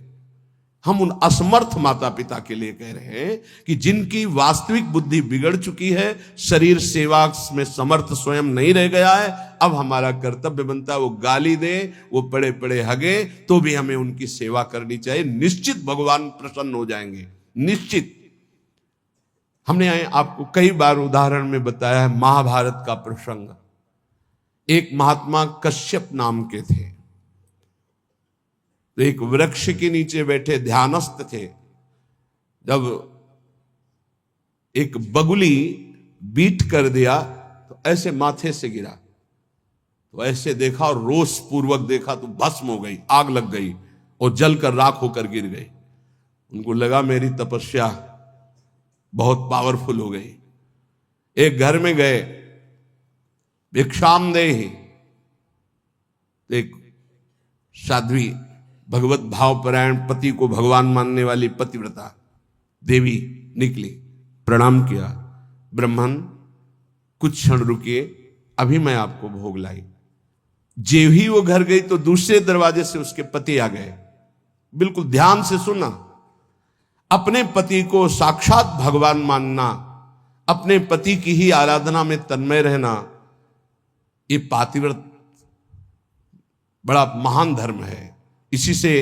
हम उन असमर्थ माता पिता के लिए कह रहे हैं कि जिनकी वास्तविक बुद्धि बिगड़ चुकी है, शरीर सेवा में समर्थ स्वयं नहीं रह गया है। अब हमारा कर्तव्य बनता है वो गाली दे, वो पड़े पड़े हगे, तो भी हमें उनकी सेवा करनी चाहिए। निश्चित भगवान प्रसन्न हो जाएंगे, निश्चित। हमने आपको कई बार उदाहरण में बताया है महाभारत का प्रसंग। एक महात्मा कश्यप नाम के थे, तो एक वृक्ष के नीचे बैठे ध्यानस्थ थे। जब एक बगुली बीट कर दिया तो ऐसे माथे से गिरा, तो ऐसे देखा और रोष पूर्वक देखा तो भस्म हो गई, आग लग गई और जलकर राख होकर गिर गई। उनको लगा मेरी तपस्या बहुत पावरफुल हो गई। एक घर में गए, भिक्षामदेहि, एक साध्वी भगवत भावपरायण पति को भगवान मानने वाली पतिव्रता देवी निकली, प्रणाम किया, ब्राह्मण कुछ क्षण रुकिए, अभी मैं आपको भोग लाई। जे ही वो घर गई तो दूसरे दरवाजे से उसके पति आ गए। बिल्कुल ध्यान से सुना, अपने पति को साक्षात भगवान मानना, अपने पति की ही आराधना में तन्मय रहना, ये पातिव्रत बड़ा महान धर्म है। इसी से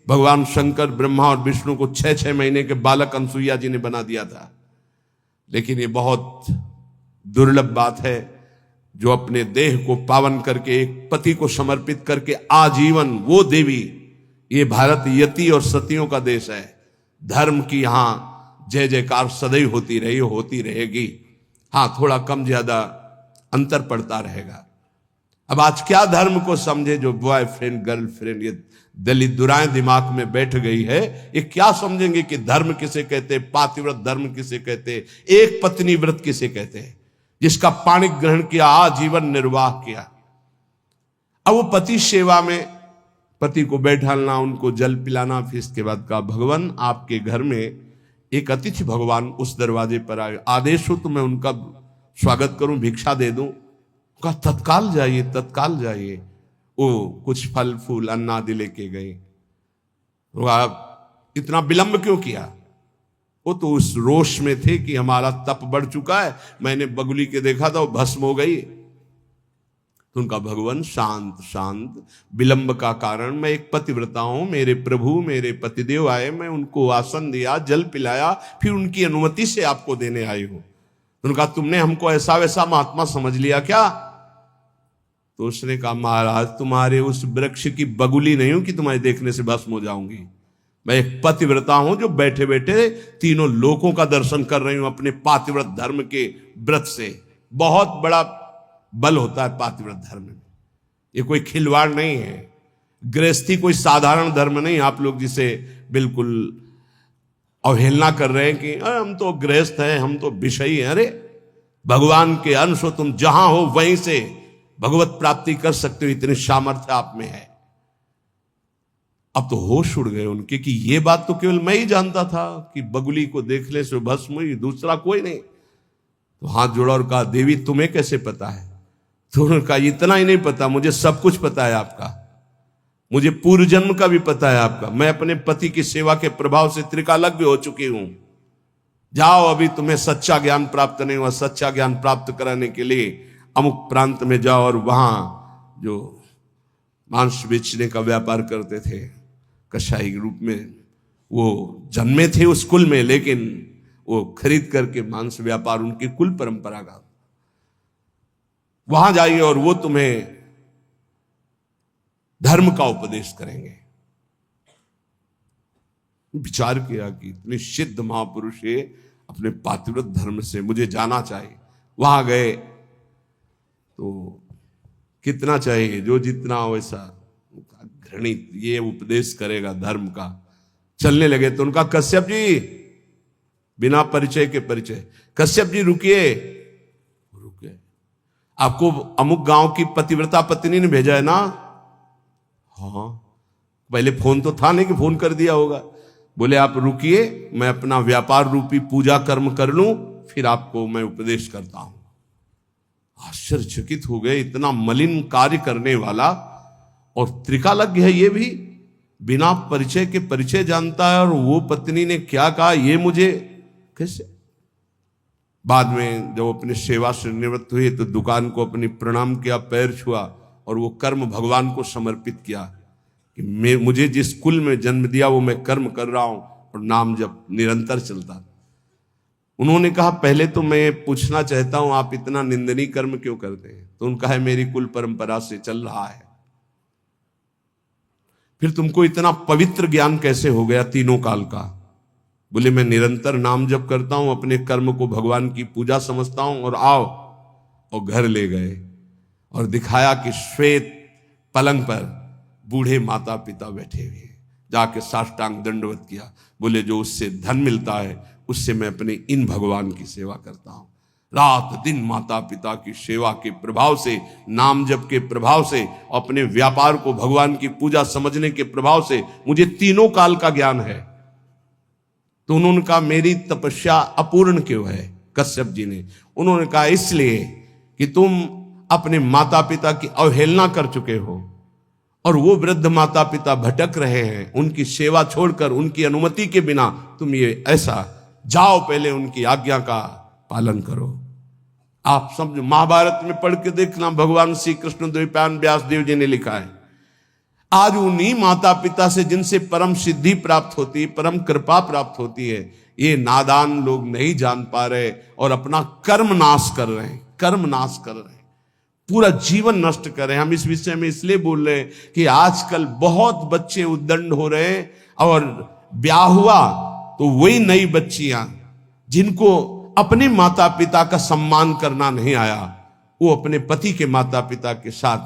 भगवान शंकर, ब्रह्मा और विष्णु को 6-6 महीने के बालक अनसुईया जी ने बना दिया था। लेकिन ये बहुत दुर्लभ बात है जो अपने देह को पावन करके, एक पति को समर्पित करके आजीवन वो देवी, ये भारत यति और सतियों का देश है। धर्म की यहां जय जयकार सदैव होती रही, होती रहेगी। हां, थोड़ा कम ज्यादा अंतर पड़ता रहेगा। अब आज क्या धर्म को समझे जो बॉयफ्रेंड गर्लफ्रेंड ये दलित दुराएं दिमाग में बैठ गई है, ये क्या समझेंगे कि धर्म किसे कहते, पातिव्रत धर्म किसे कहते, एक पत्नी व्रत किसे कहते हैं, जिसका पाणी ग्रहण किया, आजीवन निर्वाह किया। अब वो पति सेवा में पति को बैठालना, उनको जल पिलाना, फिर इसके बाद कहा भगवान आपके घर में एक अतिथि भगवान उस दरवाजे पर आए, आदेश हो तो मैं उनका स्वागत करूं, भिक्षा दे दूं। कहा तत्काल जाइए, तत्काल जाइए। वो कुछ फल फूल अन्न आदि लेके गए। इतना विलंब क्यों किया? वो तो उस रोष में थे कि हमारा तप बढ़ चुका है, मैंने बगुली के देखा था वो भस्म हो गई। तो उनका भगवान शांत शांत, विलंब का कारण, मैं एक पतिव्रता हूं, मेरे प्रभु मेरे पतिदेव आए, मैं उनको आसन दिया, जल पिलाया, फिर उनकी अनुमति से आपको देने आई हूं। उनका तुमने हमको ऐसा वैसा महात्मा समझ लिया क्या? तो उसने कहा महाराज तुम्हारे उस वृक्ष की बगुली नहीं हूं कि तुम्हारे देखने से भस्म हो जाऊंगी। मैं एक पतिव्रता हूं जो बैठे बैठे तीनों लोकों का दर्शन कर रही हूं अपने पातिव्रत धर्म के व्रत से। बहुत बड़ा बल होता है पातिव्रत धर्म में, ये कोई खिलवाड़ नहीं है। गृहस्थी कोई साधारण धर्म नहीं, आप लोग जिसे बिल्कुल अवहेलना कर रहे हैं कि हम तो गृहस्थ हैं, हम तो विषयी हैं। अरे भगवान के अंश हो, तुम जहां हो वहीं से भगवत प्राप्ति कर सकते हो, इतनी सामर्थ्य आप में है। अब तो होश उड़ गए उनके कि ये बात तो केवल मैं ही जानता था कि बगुली को देखने से भस्म हुई, दूसरा कोई नहीं। तो हाथ जोड़ा और कहा देवी तुम्हें कैसे पता है? तो उन्होंने कहा इतना ही नहीं पता, मुझे सब कुछ पता है आपका, मुझे पूर्व जन्म का भी पता है आपका। मैं अपने पति की सेवा के प्रभाव से त्रिकालज्ञ हो चुकी हूं। जाओ, अभी तुम्हें सच्चा ज्ञान प्राप्त नहीं हुआ, सच्चा ज्ञान प्राप्त कराने के लिए अमुक प्रांत में जाओ और वहां जो मांस बेचने का व्यापार करते थे कसाई के रूप में, वो जन्मे थे उस कुल में, लेकिन वो खरीद करके मांस व्यापार उनकी कुल परंपरा का, वहां जाइए और वो तुम्हें धर्म का उपदेश करेंगे। विचार किया कि इतने सिद्ध महापुरुष है, अपने पातिव्रत धर्म से मुझे जाना चाहिए। वहां गए तो कितना चाहिए, जो जितना वैसा घृणित ये उपदेश करेगा धर्म का। चलने लगे तो उनका कश्यप जी, बिना परिचय के परिचय, कश्यप जी रुकिए, रुके, आपको अमुक गांव की पतिव्रता पत्नी ने भेजा है ना? हाँ, पहले फोन तो था नहीं कि फोन कर दिया होगा। बोले आप रुकिए, मैं अपना व्यापार रूपी पूजा कर्म कर लूं, फिर आपको मैं उपदेश करता हूं। आश्चर्यचकित हो गए, इतना मलिन कार्य करने वाला और त्रिकालज्ञ है, ये भी बिना परिचय के परिचय जानता है, और वो पत्नी ने क्या कहा ये मुझे कैसे? बाद में जब अपनी सेवा से निवृत्त हुए तो दुकान को अपनी प्रणाम किया, पैर छुआ और वो कर्म भगवान को समर्पित किया कि मुझे जिस कुल में जन्म दिया वो मैं कर्म कर रहा हूं, और नाम जब निरंतर चलता। उन्होंने कहा पहले तो मैं पूछना चाहता हूं आप इतना निंदनीय कर्म क्यों करते हैं? तो उनका है मेरी कुल परंपरा से चल रहा है। फिर तुमको इतना पवित्र ज्ञान कैसे हो गया तीनों काल का? बोले मैं निरंतर नाम जप करता हूं, अपने कर्म को भगवान की पूजा समझता हूं, और आओ। और घर ले गए और दिखाया कि श्वेत पलंग पर बूढ़े माता पिता बैठे हुए, जाके साष्टांग दंडवत किया। बोले जो उससे धन मिलता है उससे मैं अपने इन भगवान की सेवा करता हूं। रात दिन माता पिता की सेवा के प्रभाव से, नाम जप के प्रभाव से, अपने व्यापार को भगवान की पूजा समझने के प्रभाव से मुझे तीनों काल का ज्ञान है। तो उन्होंने कहा मेरी तपस्या अपूर्ण क्यों है? कश्यप जी ने उन्होंने कहा इसलिए कि तुम अपने माता पिता की अवहेलना कर चुके हो और वो वृद्ध माता पिता भटक रहे हैं, उनकी सेवा छोड़कर उनकी अनुमति के बिना तुम ये ऐसा, जाओ पहले उनकी आज्ञा का पालन करो। आप समझो, महाभारत में पढ़ के देखना, भगवान श्री कृष्ण द्वैपायन व्यास देव जी ने लिखा है, आज उन्हीं माता पिता से जिनसे परम सिद्धि प्राप्त होती है, परम कृपा प्राप्त होती है, ये नादान लोग नहीं जान पा रहे और अपना कर्म नाश कर रहे हैं, कर्म नाश कर रहे हैं, पूरा जीवन नष्ट कर रहे हैं। हम इस विषय में इसलिए बोल रहे हैं कि आजकल बहुत बच्चे उद्दंड हो रहे हैं और ब्याह हुआ तो वही नई बच्चियां जिनको अपने माता पिता का सम्मान करना नहीं आया, वो अपने पति के माता पिता के साथ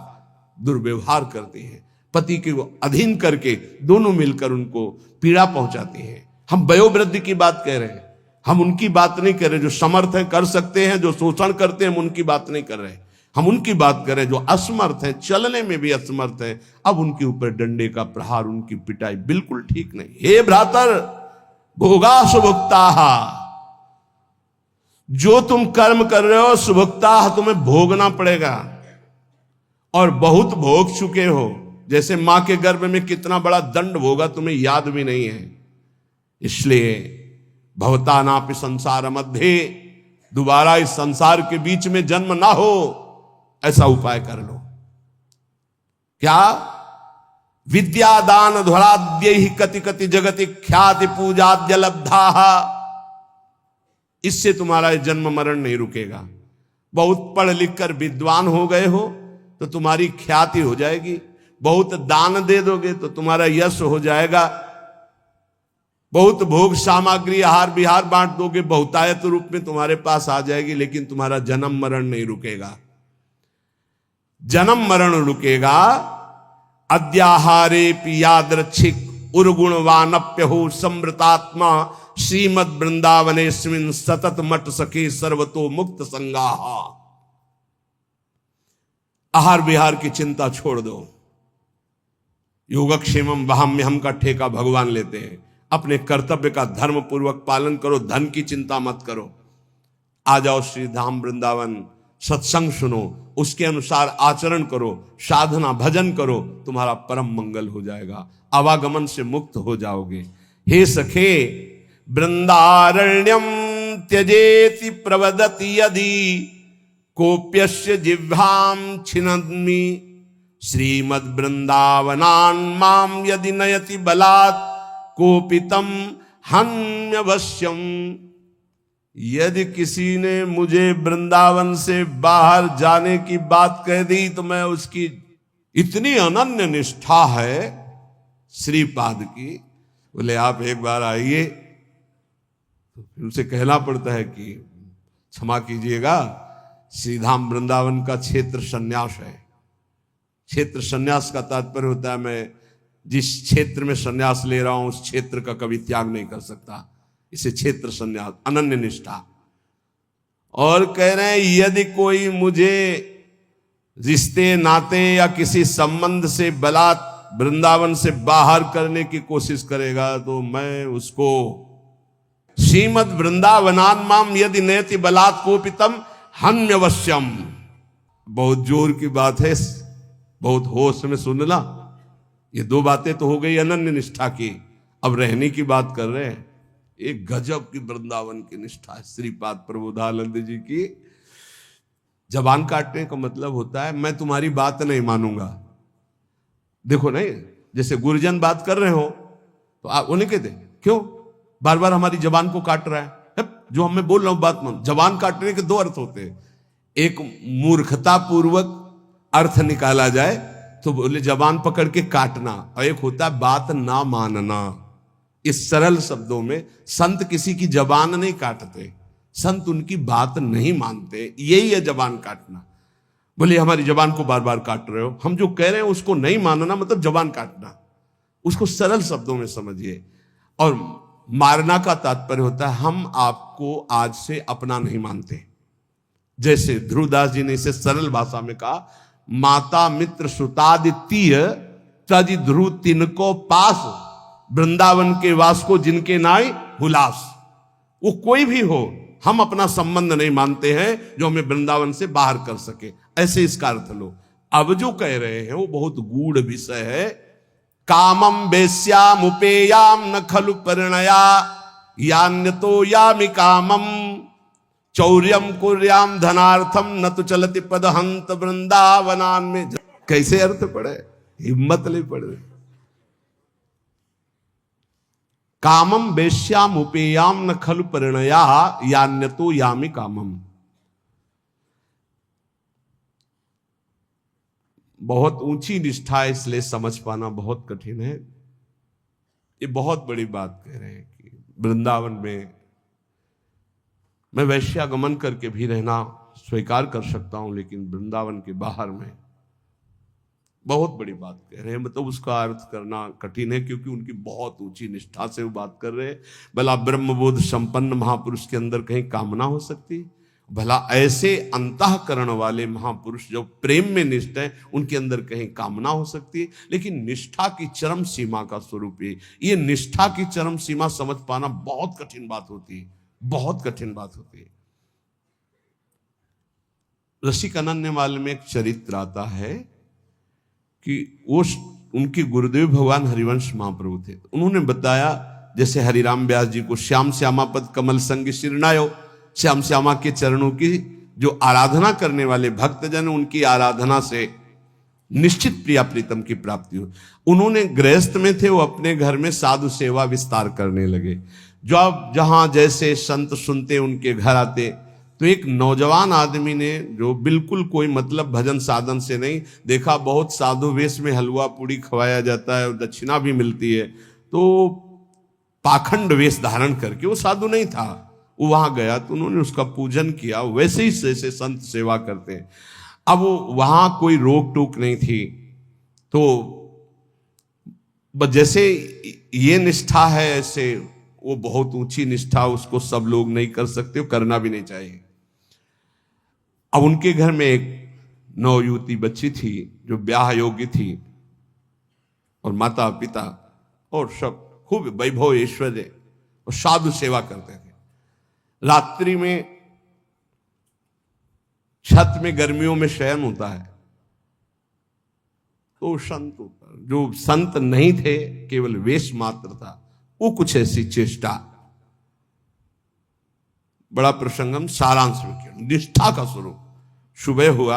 दुर्व्यवहार करते हैं, पति के अधीन करके दोनों मिलकर उनको पीड़ा पहुंचाते हैं। हम वयोवृद्ध की बात कह रहे हैं, हम उनकी बात नहीं कर रहे जो समर्थ है, कर सकते हैं, जो शोषण करते हैं हम उनकी बात नहीं कर रहे। हम उनकी बात करें जो असमर्थ है, चलने में भी असमर्थ है, अब उनके ऊपर डंडे का प्रहार, उनकी पिटाई बिल्कुल ठीक नहीं। हे भ्रातर भोगा सुभुक्ता, जो तुम कर्म कर रहे हो सुभुक्ता तुम्हें भोगना पड़ेगा और बहुत भोग चुके हो। जैसे मां के गर्भ में कितना बड़ा दंड भोगा तुम्हें याद भी नहीं है। इसलिए भवतानापि संसार मध्य, दोबारा इस संसार के बीच में जन्म ना हो, ऐसा उपाय कर लो। क्या? विद्यादान ध्वराद्य ही कति कति जगति ख्याति पूजाद्य लब्धा, इससे तुम्हारा जन्म मरण नहीं रुकेगा। बहुत पढ़ लिख कर विद्वान हो गए हो तो तुम्हारी ख्याति हो जाएगी, बहुत दान दे दोगे तो तुम्हारा यश हो जाएगा, बहुत भोग सामग्री आहार विहार बांट दोगे, बहुतायत रूप में तुम्हारे पास आ जाएगी, लेकिन तुम्हारा जन्म मरण नहीं रुकेगा। जन्म मरण रुकेगा अद्याहारे पियादृच्छिक उर्गुणवानप्यहो समृतात्मा श्रीमद वृंदावनेस्मिन् सतत मठ सखे सर्वतो मुक्त संगाहा। आहार विहार की चिंता छोड़ दो, योगक्षेमम वहाम्यहम का ठेका भगवान लेते हैं। अपने कर्तव्य का धर्म पूर्वक पालन करो, धन की चिंता मत करो। आ जाओ श्री धाम वृंदावन, सत्संग सुनो, उसके अनुसार आचरण करो, साधना भजन करो, तुम्हारा परम मंगल हो जाएगा, आवागमन से मुक्त हो जाओगे। हे सखे वृंदारण्यम त्यजेति प्रवदति यदि कोप्यस्य जिह्वाम छिन्नमि श्रीमद् वृंदावनान् माम यदि नयति बलात् कोपितम हन्यवश्यम। यदि किसी ने मुझे वृंदावन से बाहर जाने की बात कह दी तो मैं उसकी, इतनी अनन्य निष्ठा है श्रीपाद की। बोले आप एक बार आइए, तो फिर उसे कहना पड़ता है कि क्षमा कीजिएगा, श्रीधाम वृंदावन का क्षेत्र संन्यास है। क्षेत्र संन्यास का तात्पर्य होता है मैं जिस क्षेत्र में संन्यास ले रहा हूं उस क्षेत्र का कभी त्याग नहीं कर सकता, इसे क्षेत्र संन्यास, अनन्य निष्ठा। और कह रहे हैं यदि कोई मुझे रिश्ते नाते या किसी संबंध से बलात् वृंदावन से बाहर करने की कोशिश करेगा तो मैं उसको श्रीमद् वृंदावनान् माम यदि नयति बलात् कोपितम हन्यवश्यम। बहुत जोर की बात है, बहुत होश में सुनना। ये दो बातें तो हो गई अनन्य निष्ठा की, अब रहने की बात कर रहे हैं। एक गजब की वृंदावन की निष्ठा है श्रीपाद प्रबोधानंद जी की। जबान काटने का मतलब होता है मैं तुम्हारी बात नहीं मानूंगा। देखो नहीं, जैसे गुरुजन बात कर रहे हो तो आप उन्हें कहते क्यों बार बार हमारी जबान को काट रहा है, जो मैं बोल रहा हूं बात मान। जबान काटने के दो अर्थ होते हैं, एक मूर्खता पूर्वक अर्थ निकाला जाए तो बोले जबान पकड़ के काटना, और एक होता है बात ना मानना। इस सरल शब्दों में संत किसी की जबान नहीं काटते, संत उनकी बात नहीं मानते, यही है जबान काटना। बोले हमारी जबान को बार बार काट रहे हो, हम जो कह रहे हैं उसको नहीं मानना मतलब जबान काटना। उसको सरल शब्दों में समझिए। और मारना का तात्पर्य होता है हम आपको आज से अपना नहीं मानते। जैसे ध्रुवदास जी ने इसे सरल भाषा में कहा, माता मित्र सुतादित्य तज ध्रुव तिनको पास, वृंदावन के वास को जिनके नाय हुलास। वो कोई भी हो, हम अपना संबंध नहीं मानते हैं जो हमें वृंदावन से बाहर कर सके, ऐसे इसका अर्थ लो। अब जो कह रहे हैं वो बहुत गूढ़ विषय है। कामम वेश्याम उपेयाम न खलु परिणया यान्यतो यामि कामम चौर्यम कुर्याम धनार्थम न तो चलति पदहंत वृंदावनान में। कैसे अर्थ पड़े, हिम्मत नहीं पड़े। कामम वेश्याम उपेयाम न खलु परिणया यान्यतो यामि कामम। बहुत ऊंची निष्ठा है, इसलिए समझ पाना बहुत कठिन है। ये बहुत बड़ी बात कह रहे हैं कि वृंदावन में मैं वैश्यागमन करके भी रहना स्वीकार कर सकता हूं, लेकिन वृंदावन के बाहर में बहुत बड़ी बात कह रहे हैं। मतलब उसका अर्थ करना कठिन है, क्योंकि उनकी बहुत ऊंची निष्ठा से वो बात कर रहे हैं। भला ब्रह्मबोध संपन्न महापुरुष के अंदर कहीं कामना हो सकती? भला ऐसे अंतःकरण वाले महापुरुष जो प्रेम में निष्ठ है, उनके अंदर कहीं कामना हो सकती है? लेकिन निष्ठा की चरम सीमा का स्वरूप है। ये निष्ठा की चरम सीमा समझ पाना बहुत कठिन बात होती है, बहुत कठिन बात होती है। रसिक अनन्यमाल में एक चरित्र आता है कि वो उनके गुरुदेव भगवान हरिवंश महाप्रभु थे। उन्होंने बताया, जैसे हरिराम व्यास जी को श्याम श्यामा पद कमल संग शिरनायो, श्याम श्यामा के चरणों की जो आराधना करने वाले भक्तजन, उनकी आराधना से निश्चित प्रिया प्रीतम की प्राप्ति हो। उन्होंने गृहस्थ में थे, वो अपने घर में साधु सेवा विस्तार करने लगे। जो अब जहां जैसे संत सुनते उनके घर आते, तो एक नौजवान आदमी ने, जो बिल्कुल कोई मतलब भजन साधन से नहीं, देखा बहुत साधु वेश में हलवा पूड़ी खवाया जाता है और दक्षिणा भी मिलती है, तो पाखंड वेश धारण करके, वो साधु नहीं था, वो वहां गया तो उन्होंने उसका पूजन किया, वैसे ही जैसे संत सेवा करते हैं। अब वो वहां कोई रोक टोक नहीं थी, तो जैसे ये निष्ठा है, ऐसे वो बहुत ऊंची निष्ठा, उसको सब लोग नहीं कर सकते, करना भी नहीं चाहिए। अब उनके घर में एक नवयुवती बच्ची थी जो ब्याह योग्य थी, और माता पिता और सब खूब वैभव ऐश्वर्य और साधु सेवा करते थे। रात्रि में छत में गर्मियों में शयन होता है, तो संत ऊपर, जो संत नहीं थे, केवल वेश मात्र था, वो कुछ ऐसी चेष्टा, बड़ा प्रसंगम सारांश में किया, निष्ठा का स्वरूप। सुबह हुआ,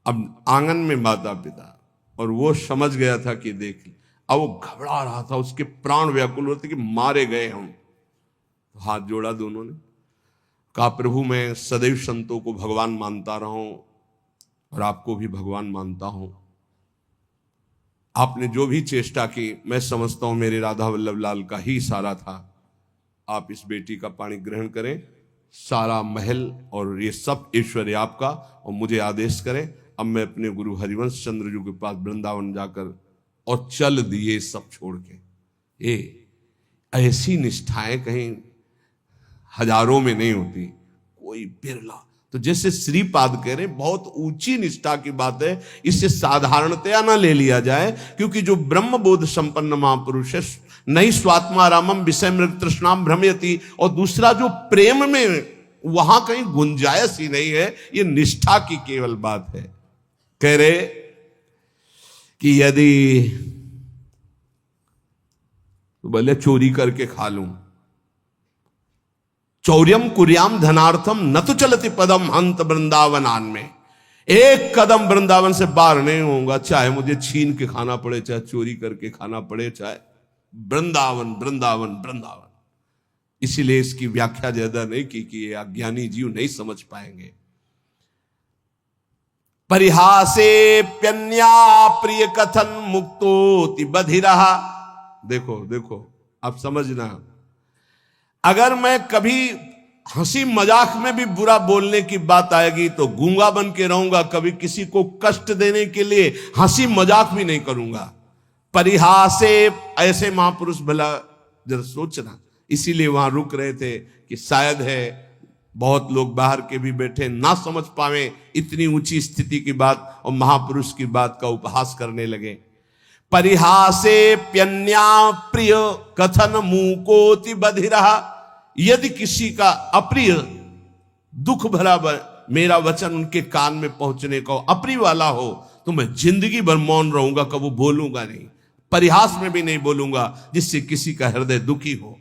अब आंगन में माता पिता, और वो समझ गया था कि देख, अब वो घबरा रहा था, उसके प्राण व्याकुल होते कि मारे गए हम। तो हाथ जोड़ा दोनों ने, कहा प्रभु मैं सदैव संतों को भगवान मानता रहा हूं और आपको भी भगवान मानता हूं। आपने जो भी चेष्टा की, मैं समझता हूं मेरे राधा वल्लभ लाल का ही इशारा था। आप इस बेटी का पानी ग्रहण करें, सारा महल और ये सब ऐश्वर्य आपका, और मुझे आदेश करें, अब मैं अपने गुरु हरिवंश चंद्र जी के पास वृंदावन जाकर, और चल दिए सब छोड़ के। ये ऐसी निष्ठाएं कहीं हजारों में नहीं होती, कोई बिरला। तो जैसे श्रीपाद कह रहे, बहुत ऊंची निष्ठा की बात है, इससे साधारणतया ना ले लिया जाए, क्योंकि जो ब्रह्मबोध संपन्न महापुरुष है, नहीं स्वात्मा रामम विषय मृग तृष्णाम भ्रमयति, और दूसरा जो प्रेम में, वहां कहीं गुंजाइश ही नहीं है, ये निष्ठा की केवल बात है। कह रहे कि यदि तो बोले चोरी करके खा लूं, चौर्यम कुर्याम धनार्थम न तो चलति पदम हंत वृंदावनान में, एक कदम वृंदावन से बाहर नहीं होऊंगा, चाहे मुझे छीन के खाना पड़े, चाहे चोरी करके खाना पड़े, चाहे वृंदावन वृंदावन वृंदावन। इसीलिए इसकी व्याख्या ज्यादा नहीं की कि ये अज्ञानी जीव नहीं समझ पाएंगे। परिहासे प्यन्या प्रिय कथन मुक्तोति बधिरहा। देखो देखो, आप समझना, अगर मैं कभी हंसी मजाक में भी बुरा बोलने की बात आएगी तो गूंगा बन के रहूंगा, कभी किसी को कष्ट देने के लिए हंसी मजाक भी नहीं करूंगा। परिहासे, ऐसे महापुरुष भला जरा सोचना, इसीलिए वहां रुक रहे थे कि शायद है बहुत लोग बाहर के भी बैठे ना समझ पावे इतनी ऊंची स्थिति की बात और महापुरुष की बात का उपहास करने लगे। परिहासे प्यन्या प्रिय कथन मूकोति बधिरा, यदि किसी का अप्रिय दुख भरा मेरा वचन उनके कान में पहुंचने का अप्रिय वाला हो तो मैं जिंदगी भर मौन रहूंगा, कभी बोलूंगा नहीं, परिहास में भी नहीं बोलूंगा जिससे किसी का हृदय दुखी हो।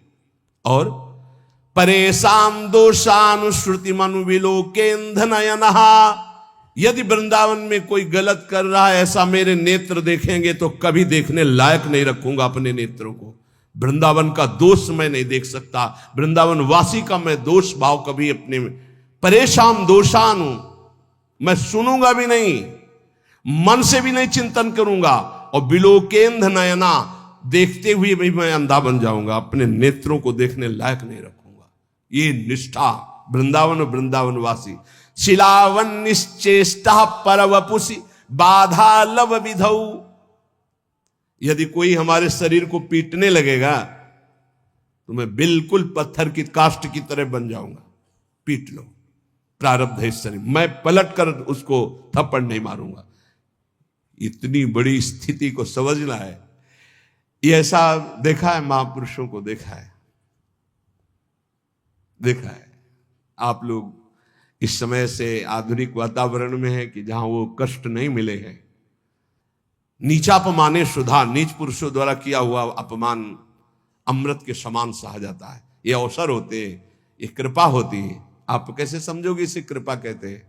और परेशान दोषानुश्रुति मनु विलोकेंधनयनहा, यदि वृंदावन में कोई गलत कर रहा है ऐसा मेरे नेत्र देखेंगे तो कभी देखने लायक नहीं रखूंगा अपने नेत्रों को। वृंदावन का दोष मैं नहीं देख सकता, वृंदावन वासी का मैं दोष भाव कभी अपने में, परेशान दोषान हूं, मैं सुनूंगा भी नहीं, मन से भी नहीं चिंतन करूंगा, और बिलोकेंध नयना, देखते हुए भी मैं अंधा बन जाऊंगा, अपने नेत्रों को देखने लायक नहीं रखूंगा। ये निष्ठा वृंदावन और वृंदावन वासी। शिलावन निश्चेष्टा परवपुसी बाधा लव विधौ, यदि कोई हमारे शरीर को पीटने लगेगा तो मैं बिल्कुल पत्थर की काष्ठ की तरह बन जाऊंगा। पीट लो, प्रारब्ध है इस शरीर, मैं पलट कर उसको थप्पड़ नहीं मारूंगा। इतनी बड़ी स्थिति को समझना है। ये ऐसा देखा है, महापुरुषों को देखा है, देखा है। आप लोग इस समय से आधुनिक वातावरण में है कि जहां वो कष्ट नहीं मिले हैं। नीचापमाने सुधा, नीच पुरुषों द्वारा किया हुआ अपमान अमृत के समान सहा जाता है। ये अवसर होते, ये कृपा होती है। आप कैसे समझोगे इसे कृपा कहते हैं?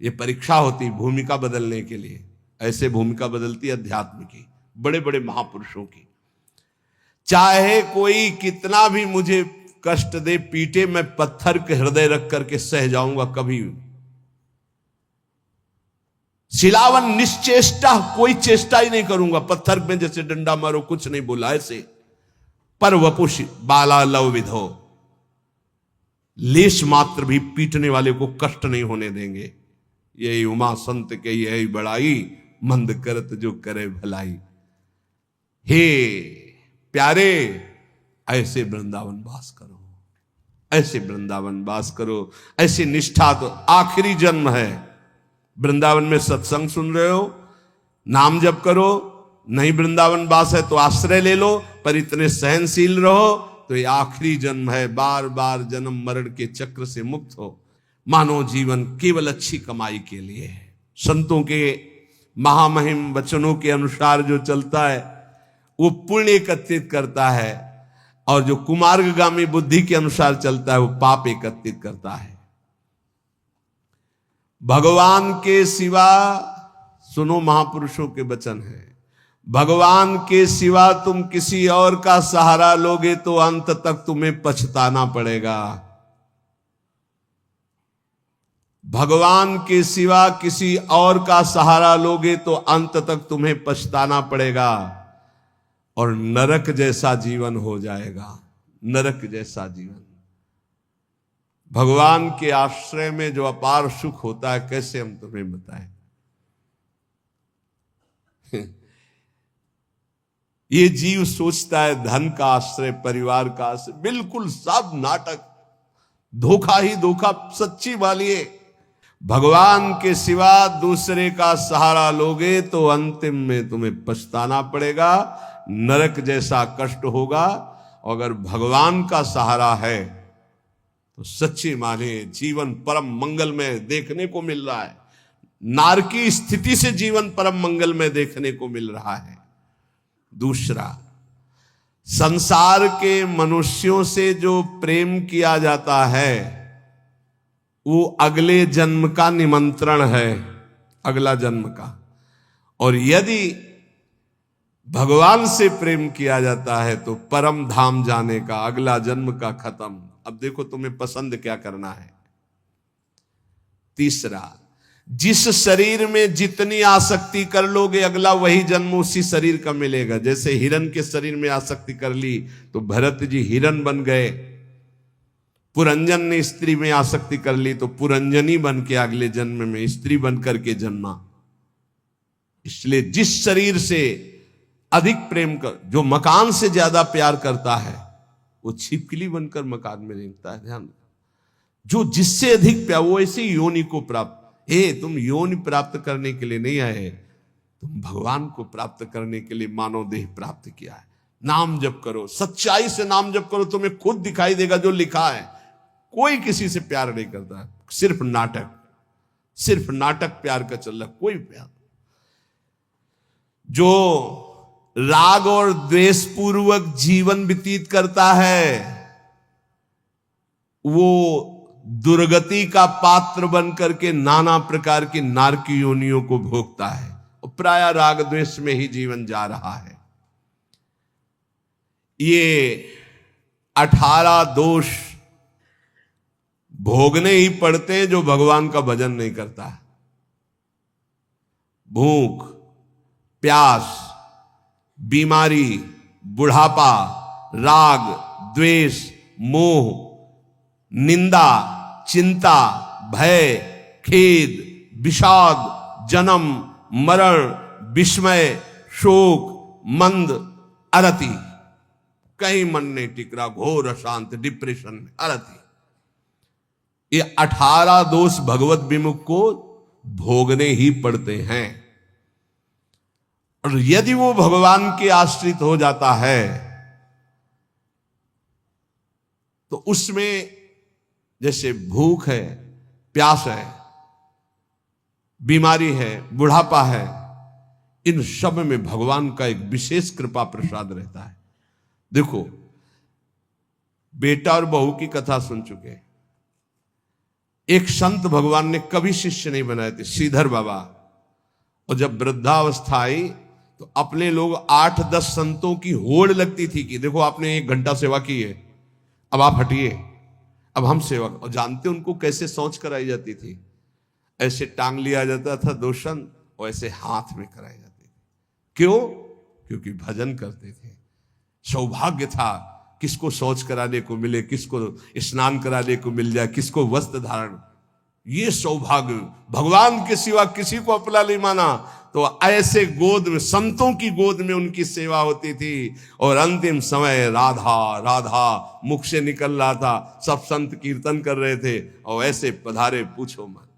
ये परीक्षा होती भूमिका बदलने के लिए। ऐसे भूमिका बदलती अध्यात्म की, बड़े बड़े महापुरुषों की। चाहे कोई कितना भी मुझे कष्ट दे, पीटे, मैं पत्थर के हृदय रख करके सह जाऊंगा कभी। शिलावन निश्चेष्टा, कोई चेष्टा ही नहीं करूंगा, पत्थर में जैसे डंडा मारो, कुछ नहीं बोला ऐसे। पर वपुष बाला लव विधो, लेश मात्र भी पीटने वाले को कष्ट नहीं होने देंगे। यही उमा संत के यही बड़ाई, मंद करत जो करे भलाई। हे प्यारे, ऐसे वृंदावन वास करो, ऐसे वृंदावन वास करो। ऐसी निष्ठा तो आखिरी जन्म है। वृंदावन में सत्संग सुन रहे हो, नाम जप करो, नहीं वृंदावन वास है तो आश्रय ले लो, पर इतने सहनशील रहो तो ये आखिरी जन्म है। बार बार जन्म मरण के चक्र से मुक्त हो। मानव जीवन केवल अच्छी कमाई के लिए है। संतों के महामहिम वचनों के अनुसार जो चलता है वो पुण्य एकत्रित करता है, और जो कुमार्गगामी बुद्धि के अनुसार चलता है वो पाप एकत्रित करता है। भगवान के सिवा, सुनो महापुरुषों के वचन है, भगवान के सिवा तुम किसी और का सहारा लोगे तो अंत तक तुम्हें पछताना पड़ेगा। भगवान के सिवा किसी और का सहारा लोगे तो अंत तक तुम्हें पछताना पड़ेगा और नरक जैसा जीवन हो जाएगा। नरक जैसा जीवन। भगवान के आश्रय में जो अपार सुख होता है, कैसे हम तुम्हें बताएं। ये जीव सोचता है धन का आश्रय, परिवार का आश्रय, बिल्कुल सब नाटक, धोखा ही धोखा, सच्ची वाली है। भगवान के सिवा दूसरे का सहारा लोगे तो अंतिम में तुम्हें पछताना पड़ेगा, नरक जैसा कष्ट होगा। और अगर भगवान का सहारा है तो सच्ची माने जीवन परम मंगल में देखने को मिल रहा है। नारकी स्थिति से जीवन परम मंगल में देखने को मिल रहा है। दूसरा, संसार के मनुष्यों से जो प्रेम किया जाता है वो अगले जन्म का निमंत्रण है, अगला जन्म का। और यदि भगवान से प्रेम किया जाता है तो परम धाम जाने का, अगला जन्म का खत्म। अब देखो तुम्हें पसंद क्या करना है। तीसरा, जिस शरीर में जितनी आसक्ति कर लोगे अगला वही जन्म उसी शरीर का मिलेगा। जैसे हिरन के शरीर में आसक्ति कर ली तो भरत जी हिरन बन गए, पुरंजन ने स्त्री में आसक्ति कर ली तो पुरंजनी बन के अगले जन्म में स्त्री बन करके जन्मा। इसलिए जिस शरीर से अधिक प्रेम कर, जो मकान से ज्यादा प्यार करता है वो छिपकली बनकर मकान में रेंगता है। ध्यान, जो जिससे अधिक प्यार, वो ऐसे योनि को प्राप्त। तुम योनि प्राप्त करने के लिए नहीं आए, तुम भगवान को प्राप्त करने के लिए मानव देह प्राप्त किया है। नाम जप करो, सच्चाई से नाम जप करो, तुम्हें खुद दिखाई देगा जो लिखा है। कोई किसी से प्यार नहीं करता, सिर्फ नाटक प्यार का चल रहा, कोई प्यार। जो राग और द्वेष पूर्वक जीवन व्यतीत करता है वो दुर्गति का पात्र बनकर के नाना प्रकार की नारकी योनियों को भोगता है और प्राय राग द्वेष में ही जीवन जा रहा है। ये 18 दोष भोगने ही पड़ते हैं जो भगवान का भजन नहीं करता। भूख, प्यास, बीमारी, बुढ़ापा, राग, द्वेष, मोह, निंदा, चिंता, भय, खेद, विषाद, जन्म, मरण, विस्मय, शोक, मंद, अरति, कहीं मन नहीं टिक रहा, घोर अशांत, डिप्रेशन में, अरति। ये 18 दोष भगवत विमुख को भोगने ही पड़ते हैं। और यदि वो भगवान के आश्रित हो जाता है तो उसमें जैसे भूख है, प्यास है, बीमारी है, बुढ़ापा है, इन सब में भगवान का एक विशेष कृपा प्रसाद रहता है। देखो, बेटा और बहू की कथा सुन चुके। एक संत भगवान ने कभी शिष्य नहीं बनाए थे, श्रीधर बाबा। और जब वृद्धावस्था आई तो अपने लोग 8-10 संतों की होड़ लगती थी कि देखो आपने 1 घंटा सेवा की है, अब आप हटिए, अब हम सेवा। और जानते उनको कैसे शौच कराई जाती थी? ऐसे टांग लिया जाता था 2 संत और ऐसे हाथ में कराई जाती थी। क्यों? क्योंकि भजन करते थे। सौभाग्य था किसको शौच कराने को मिले, किसको स्नान कराने को मिल जाए, किसको वस्त्र धारण। ये सौभाग्य, भगवान के सिवा किसी को अपना नहीं माना। तो ऐसे गोद में, संतों की गोद में उनकी सेवा होती थी। और अंतिम समय राधा राधा मुख से निकल रहा था, सब संत कीर्तन कर रहे थे और ऐसे पधारे, पूछो मत।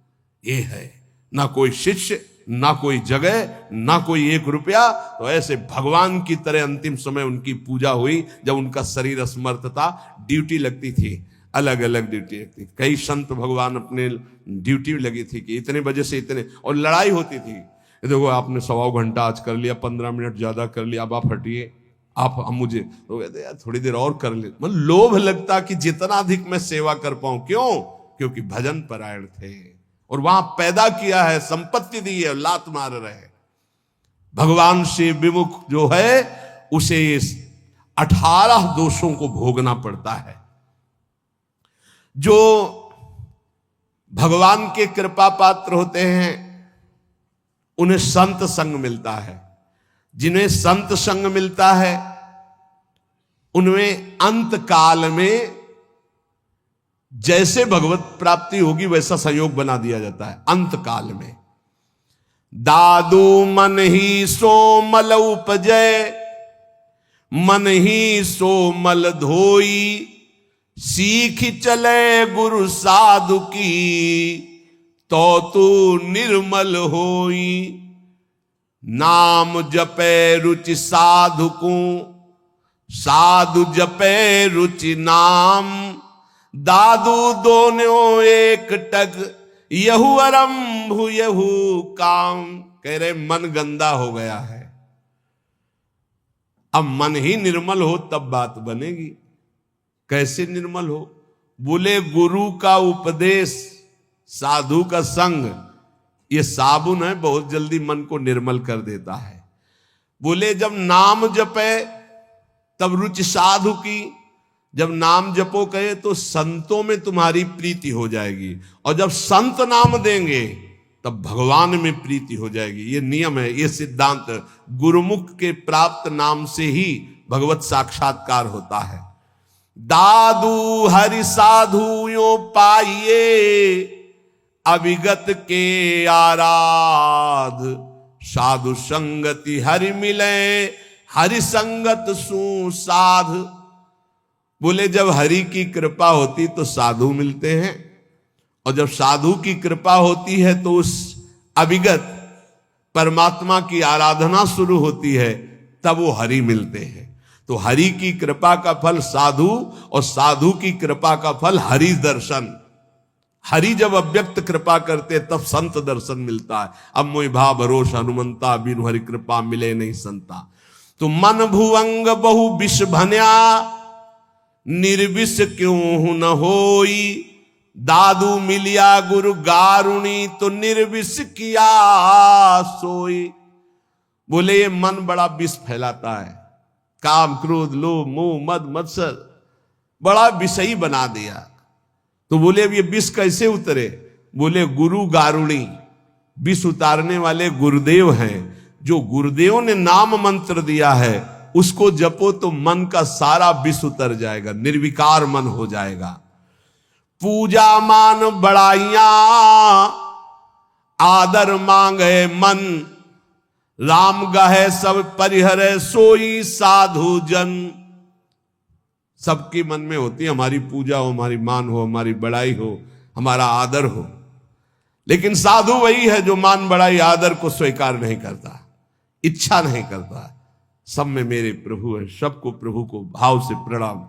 ये है ना कोई शिष्य, ना कोई जगह, ना कोई 1 रुपया। तो ऐसे भगवान की तरह अंतिम समय उनकी पूजा हुई। जब उनका शरीर असमर्थ था, ड्यूटी लगती थी, अलग अलग ड्यूटी लगती। कई संत भगवान अपने ड्यूटी लगी थी कि इतने बजे से इतने, और लड़ाई होती थी। देखो आपने 1.25 घंटा आज कर लिया, 15 मिनट ज्यादा कर लिया, अब आप हटिए, आप हम मुझे तो कहते यार थोड़ी देर और कर ले। मतलब लोभ लगता कि जितना अधिक मैं सेवा कर पाऊं। क्यों? क्योंकि भजन परायण थे और वहां पैदा किया है, संपत्ति दी है, लात मार रहे। भगवान से विमुख जो है उसे 18 दोषों को भोगना पड़ता है। जो भगवान के कृपा पात्र होते हैं उन्हें संत संग मिलता है। जिन्हें संत संग मिलता है उनमें अंत काल में जैसे भगवत प्राप्ति होगी वैसा संयोग बना दिया जाता है। अंत काल में दादू मन ही सो मल उपजय, मन ही सो मल धोई, सीख चले गुरु साधु की, तो तू निर्मल होई। नाम जपे रुचि साधु को, साधु जपे रुचि नाम, दादू दोनों एक टक, यहू आरंभ यहू काम। कह रहे मन गंदा हो गया है, अब मन ही निर्मल हो तब बात बनेगी। कैसे निर्मल हो? बोले गुरु का उपदेश, साधु का संग, ये साबुन है, बहुत जल्दी मन को निर्मल कर देता है। बोले जब नाम जपे तब रुचि साधु की, जब नाम जपो कहे तो संतों में तुम्हारी प्रीति हो जाएगी, और जब संत नाम देंगे तब भगवान में प्रीति हो जाएगी। ये नियम है, ये सिद्धांत। गुरुमुख के प्राप्त नाम से ही भगवत साक्षात्कार होता है। दादू हरि साधु यो पाइए, अविगत के आराध। साधु संगति हरि मिले, हरि संगत सुसाध। बोले जब हरि की कृपा होती तो साधु मिलते हैं, और जब साधु की कृपा होती है तो उस अविगत परमात्मा की आराधना शुरू होती है, तब वो हरि मिलते हैं। तो हरि की कृपा का फल साधु, और साधु की कृपा का फल हरि दर्शन। हरि जब अव्यक्त कृपा करते तब संत दर्शन मिलता है। अब मोहि भा भरोस हनुमंता, बिनु हरि कृपा मिले नहीं संता। तो मन भुवंग बहु विष भन्या, निर्विष क्यों न होई। दादू मिलिया गुरु गारुणी, तो निर्विष किया सोई। बोले ये मन बड़ा विष फैलाता है, काम क्रोध लोभ मोह मद मत्सर बड़ा विषयी बना दिया। तो बोले अब ये विष कैसे उतरे? बोले गुरु गारुणी, विष उतारने वाले गुरुदेव हैं। जो गुरुदेव ने नाम मंत्र दिया है उसको जपो तो मन का सारा विष उतर जाएगा, निर्विकार मन हो जाएगा। पूजा मान बड़ाइया, आदर मांगे मन। राम गहे सब परिहरे, सोई साधु जन। सबके मन में होती है हमारी पूजा हो, हमारी मान हो, हमारी बड़ाई हो, हमारा आदर हो। लेकिन साधु वही है जो मान बड़ाई आदर को स्वीकार नहीं करता, इच्छा नहीं करता। सब में मेरे प्रभु है, सबको प्रभु को भाव से प्रणाम।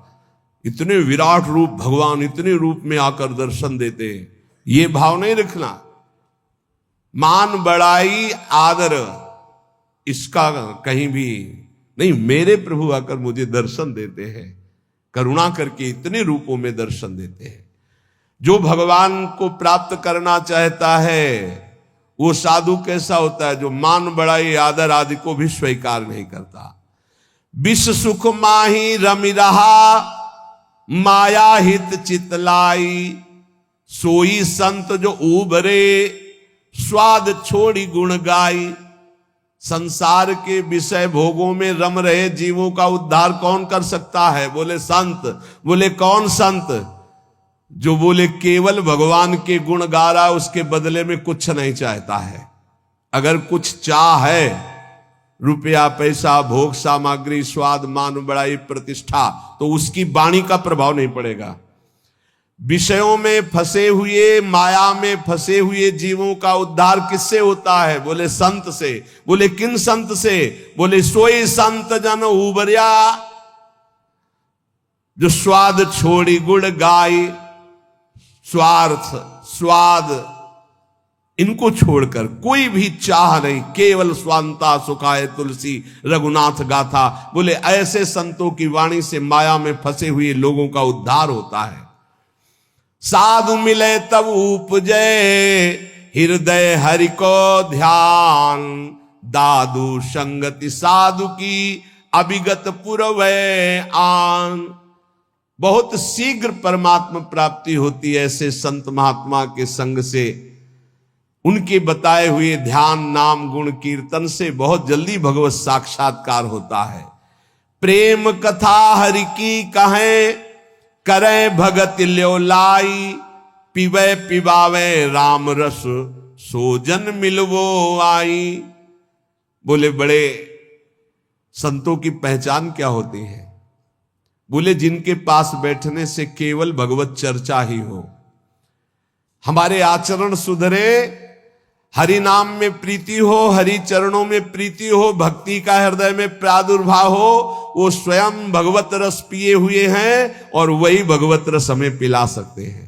इतने विराट रूप भगवान इतने रूप में आकर दर्शन देते हैं, ये भाव नहीं रखना। मान बड़ाई आदर इसका कहीं भी नहीं। मेरे प्रभु आकर मुझे दर्शन देते हैं, करुणा करके इतने रूपों में दर्शन देते हैं। जो भगवान को प्राप्त करना चाहता है वो साधु कैसा होता है? जो मान बड़ाई आदर आदि को भी स्वीकार नहीं करता। विश्व सुख माही रमि रहा, माया हित चितलाई। सोई संत जो उबरे, स्वाद छोड़ी गुण गाई। संसार के विषय भोगों में रम रहे जीवों का उद्धार कौन कर सकता है? बोले संत। बोले कौन संत? जो बोले केवल भगवान के गुण गा रहा, उसके बदले में कुछ नहीं चाहता है। अगर कुछ चाह है, रुपया पैसा भोग सामग्री स्वाद मान बड़ाई प्रतिष्ठा, तो उसकी वाणी का प्रभाव नहीं पड़ेगा। विषयों में फंसे हुए, माया में फंसे हुए जीवों का उद्धार किससे होता है? बोले संत से। बोले किन संत से? बोले सोई संत जन उबरिया, जो स्वाद छोड़ी गुण गाई। स्वार्थ स्वाद इनको छोड़कर कोई भी चाह नहीं, केवल स्वांता सुखाए तुलसी रघुनाथ गाथा। बोले ऐसे संतों की वाणी से माया में फंसे हुए लोगों का उद्धार होता है। साधु मिले तब उपजे, हृदय हरि को ध्यान। दादू संगति साधु की, अभिगत पुरवै आन। बहुत शीघ्र परमात्मा प्राप्ति होती है ऐसे संत महात्मा के संग से। उनके बताए हुए ध्यान नाम गुण कीर्तन से बहुत जल्दी भगवत साक्षात्कार होता है। प्रेम कथा हरि की कहें, करें भगत ल्यो लाई। पिबे पिबावे राम रस, सोजन मिलवो आई। बोले बड़े संतों की पहचान क्या होती है? बोले जिनके पास बैठने से केवल भगवत चर्चा ही हो, हमारे आचरण सुधरे, हरि नाम में प्रीति हो, हरि चरणों में प्रीति हो, भक्ति का हृदय में प्रादुर्भाव हो। वो स्वयं भगवत रस पिए हुए हैं और वही भगवत रस हमें पिला सकते हैं।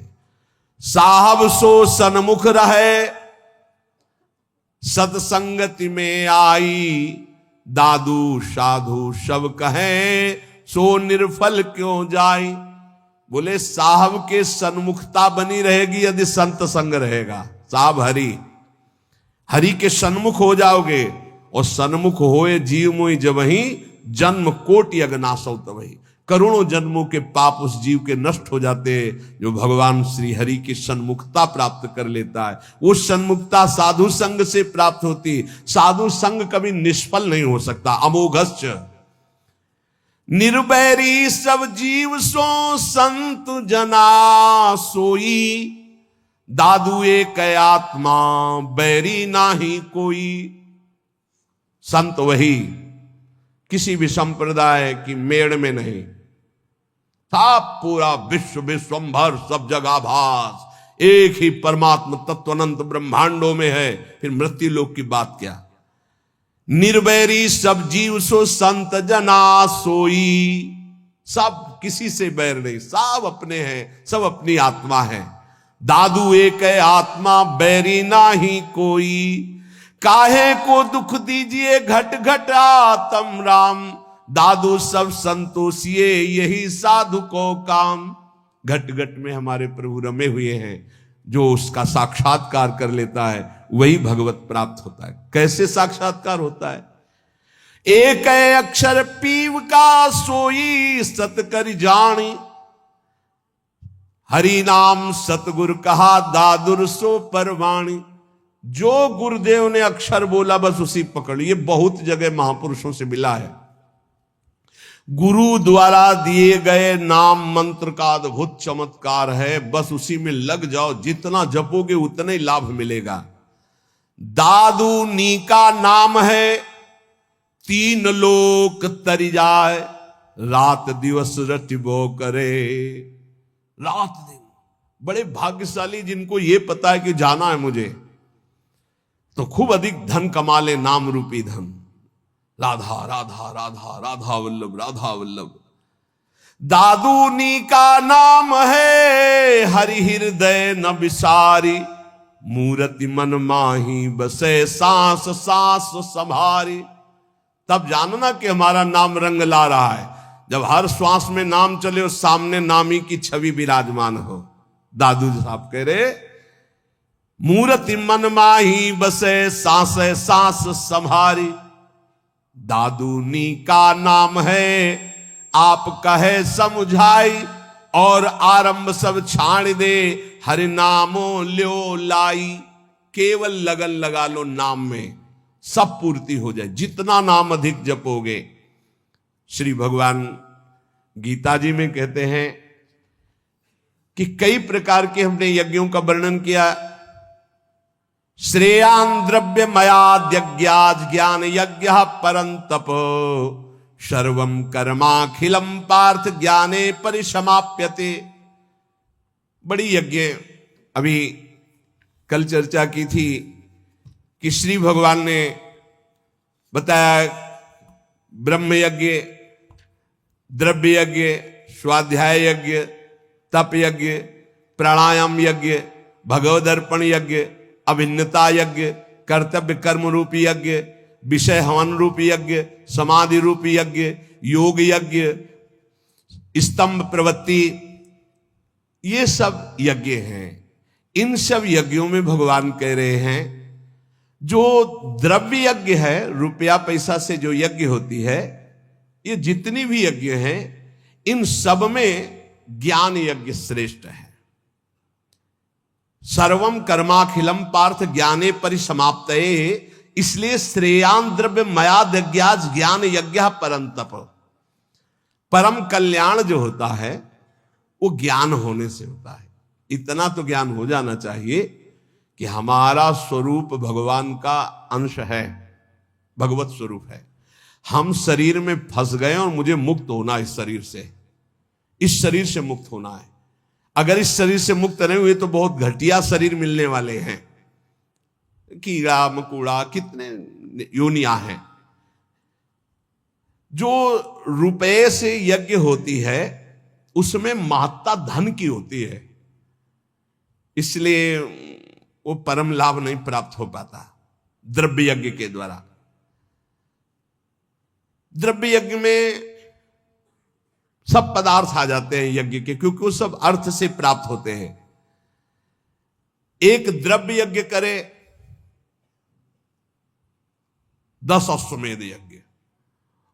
साहब सो सन्मुख रहे, सत्संगति में आई। दादू साधु सब कहें, सो निर्फल क्यों जाई। बोले साहब के सन्मुखता बनी रहेगी यदि संत संग रहेगा। साहब हरि के सन्मुख हो जाओगे, और सन्मुख होए जीव मोहि जबहि, जन्म कोटि अगनासौ तबहि। करोड़ों जन्मों के पाप उस जीव के नष्ट हो जाते हैं जो भगवान श्री हरि की सन्मुखता प्राप्त कर लेता है। वो सन्मुखता साधु संग से प्राप्त होती। साधु संग कभी निष्फल नहीं हो सकता। अमोघश्च निर्बैरी सब जीव सो संत जना सोई, दादू एक आत्मा बैरी नाही कोई। संत वही, किसी भी संप्रदाय की मेड़ में नहीं, सब पूरा विश्व विश्वंभर सब जगह भास एक ही परमात्मा तत्वनंत ब्रह्मांडों में है, फिर मृत्यु लोक की बात क्या। निर्वैरी सब जीव सो संत जना सोई, सब किसी से बैर नहीं, सब अपने हैं, सब अपनी आत्मा है। दादू एक है आत्मा बैरी नाही कोई, काहे को दुख दीजिए घट घट आत्म राम, दादू सब संतोषिए यही साधु को काम। घट घट में हमारे प्रभु रमे हुए हैं, जो उसका साक्षात्कार कर लेता है वही भगवत प्राप्त होता है। कैसे साक्षात्कार होता है? एक है अक्षर पीव का सोई सत कर जानी, हरि नाम सतगुरु कहा दादुर सो परवाणी। जो गुरुदेव ने अक्षर बोला बस उसी पकड़। ये बहुत जगह महापुरुषों से मिला है। गुरु द्वारा दिए गए नाम मंत्र का अद्भुत चमत्कार है, बस उसी में लग जाओ, जितना जपोगे उतना ही लाभ मिलेगा। दादू नी का नाम है, तीन लोक तरी जाए, रात दिवस रटिबो करे। रात दिन बड़े भाग्यशाली जिनको ये पता है कि जाना है मुझे, तो खूब अधिक धन कमा ले, नाम रूपी धन। राधा राधा राधा राधा वल्लभ राधा वल्लभ। दादूनी का नाम है, हरि हृदय न विसारी, मूर्ति मन माही बसे सांस सांस संभारी। तब जानना कि हमारा नाम रंग ला रहा है, जब हर श्वास में नाम चले और सामने नामी की छवि विराजमान हो। दादू साहब कह रहे, मूर्ति मन माही बसे सांस सांस संभारी, दादूनी का नाम है, आप कहे समझाई, और आरंभ सब छाड़ दे, हरि नामो ल्यो लाई। केवल लगन लगा लो नाम में, सब पूर्ति हो जाए। जितना नाम अधिक जपोगे, श्री भगवान गीता जी में कहते हैं कि कई प्रकार के हमने यज्ञों का वर्णन किया। श्रेयान द्रव्य मयाद्यज्ञाज ज्ञान यज्ञ परंतप, सर्वम कर्माखिलम पार्थ ज्ञाने परिसमाप्यते। बड़ी यज्ञ अभी कल चर्चा की थी कि श्री भगवान ने बताया ब्रह्म यज्ञ, द्रव्य यज्ञ, स्वाध्याय यज्ञ, तप यज्ञ, प्राणायाम यज्ञ, भगवदर्पण यज्ञ, अभिन्नता यज्ञ, कर्तव्य कर्म रूपी यज्ञ, विषय हवन रूपी यज्ञ, समाधि रूपी यज्ञ, योग यज्ञ, स्तंभ प्रवृत्ति, ये सब यज्ञ हैं। इन सब यज्ञों में भगवान कह रहे हैं, जो द्रव्य यज्ञ है, रुपया पैसा से जो यज्ञ होती है, ये जितनी भी यज्ञ हैं, इन सब में ज्ञान यज्ञ श्रेष्ठ है। सर्वम कर्माखिलम पार्थ ज्ञाने परिसमाप्तये, इसलिए श्रेयान द्रव्य मयाद्यज्ञाज ज्ञान यज्ञ परंतप। परम कल्याण जो होता है वो ज्ञान होने से होता है। इतना तो ज्ञान हो जाना चाहिए कि हमारा स्वरूप भगवान का अंश है, भगवत स्वरूप है। हम शरीर में फंस गए और मुझे मुक्त होना, इस शरीर से, इस शरीर से मुक्त होना है। अगर इस शरीर से मुक्त नहीं हुए तो बहुत घटिया शरीर मिलने वाले हैं, कीड़ा मकोड़ा कितने योनियां हैं। जो रुपये से यज्ञ होती है उसमें महत्ता धन की होती है, इसलिए वो परम लाभ नहीं प्राप्त हो पाता द्रव्य यज्ञ के द्वारा। द्रव्य यज्ञ में सब पदार्थ आ जाते हैं यज्ञ के, क्योंकि वो सब अर्थ से प्राप्त होते हैं। एक द्रव्य यज्ञ करे 10 अश्वमेध यज्ञ,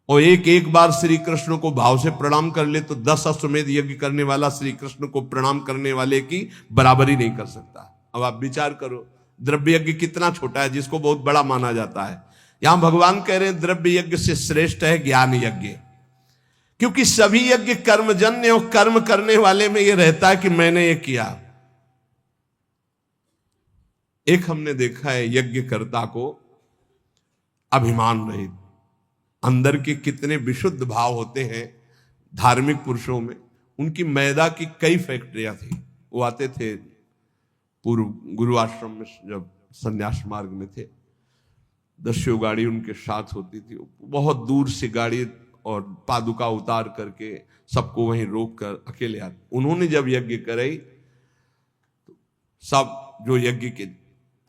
और एक बार श्री कृष्ण को भाव से प्रणाम कर ले तो 10 अश्वमेध यज्ञ करने वाला श्री कृष्ण को प्रणाम करने वाले की बराबरी नहीं कर सकता। अब आप विचार करो, द्रव्य यज्ञ कितना छोटा है जिसको बहुत बड़ा माना जाता है। यहां भगवान कह रहे हैं द्रव्य यज्ञ से श्रेष्ठ है ज्ञान यज्ञ। क्योंकि सभी यज्ञ कर्मजन्य और कर्म करने वाले में यह रहता है कि मैंने ये किया। एक हमने देखा है यज्ञकर्ता को अभिमान रहित, अंदर के कितने विशुद्ध भाव होते हैं धार्मिक पुरुषों में। उनकी मैदा की कई फैक्ट्रियां थी। वो आते थे पूर्व गुरु आश्रम में, जब संन्यास मार्ग में थे, 10 गाड़ी उनके साथ होती थी। बहुत दूर से गाड़ी और पादुका उतार करके सबको वहीं रोक कर अकेले आते। उन्होंने जब यज्ञ कराई तो सब जो यज्ञ के,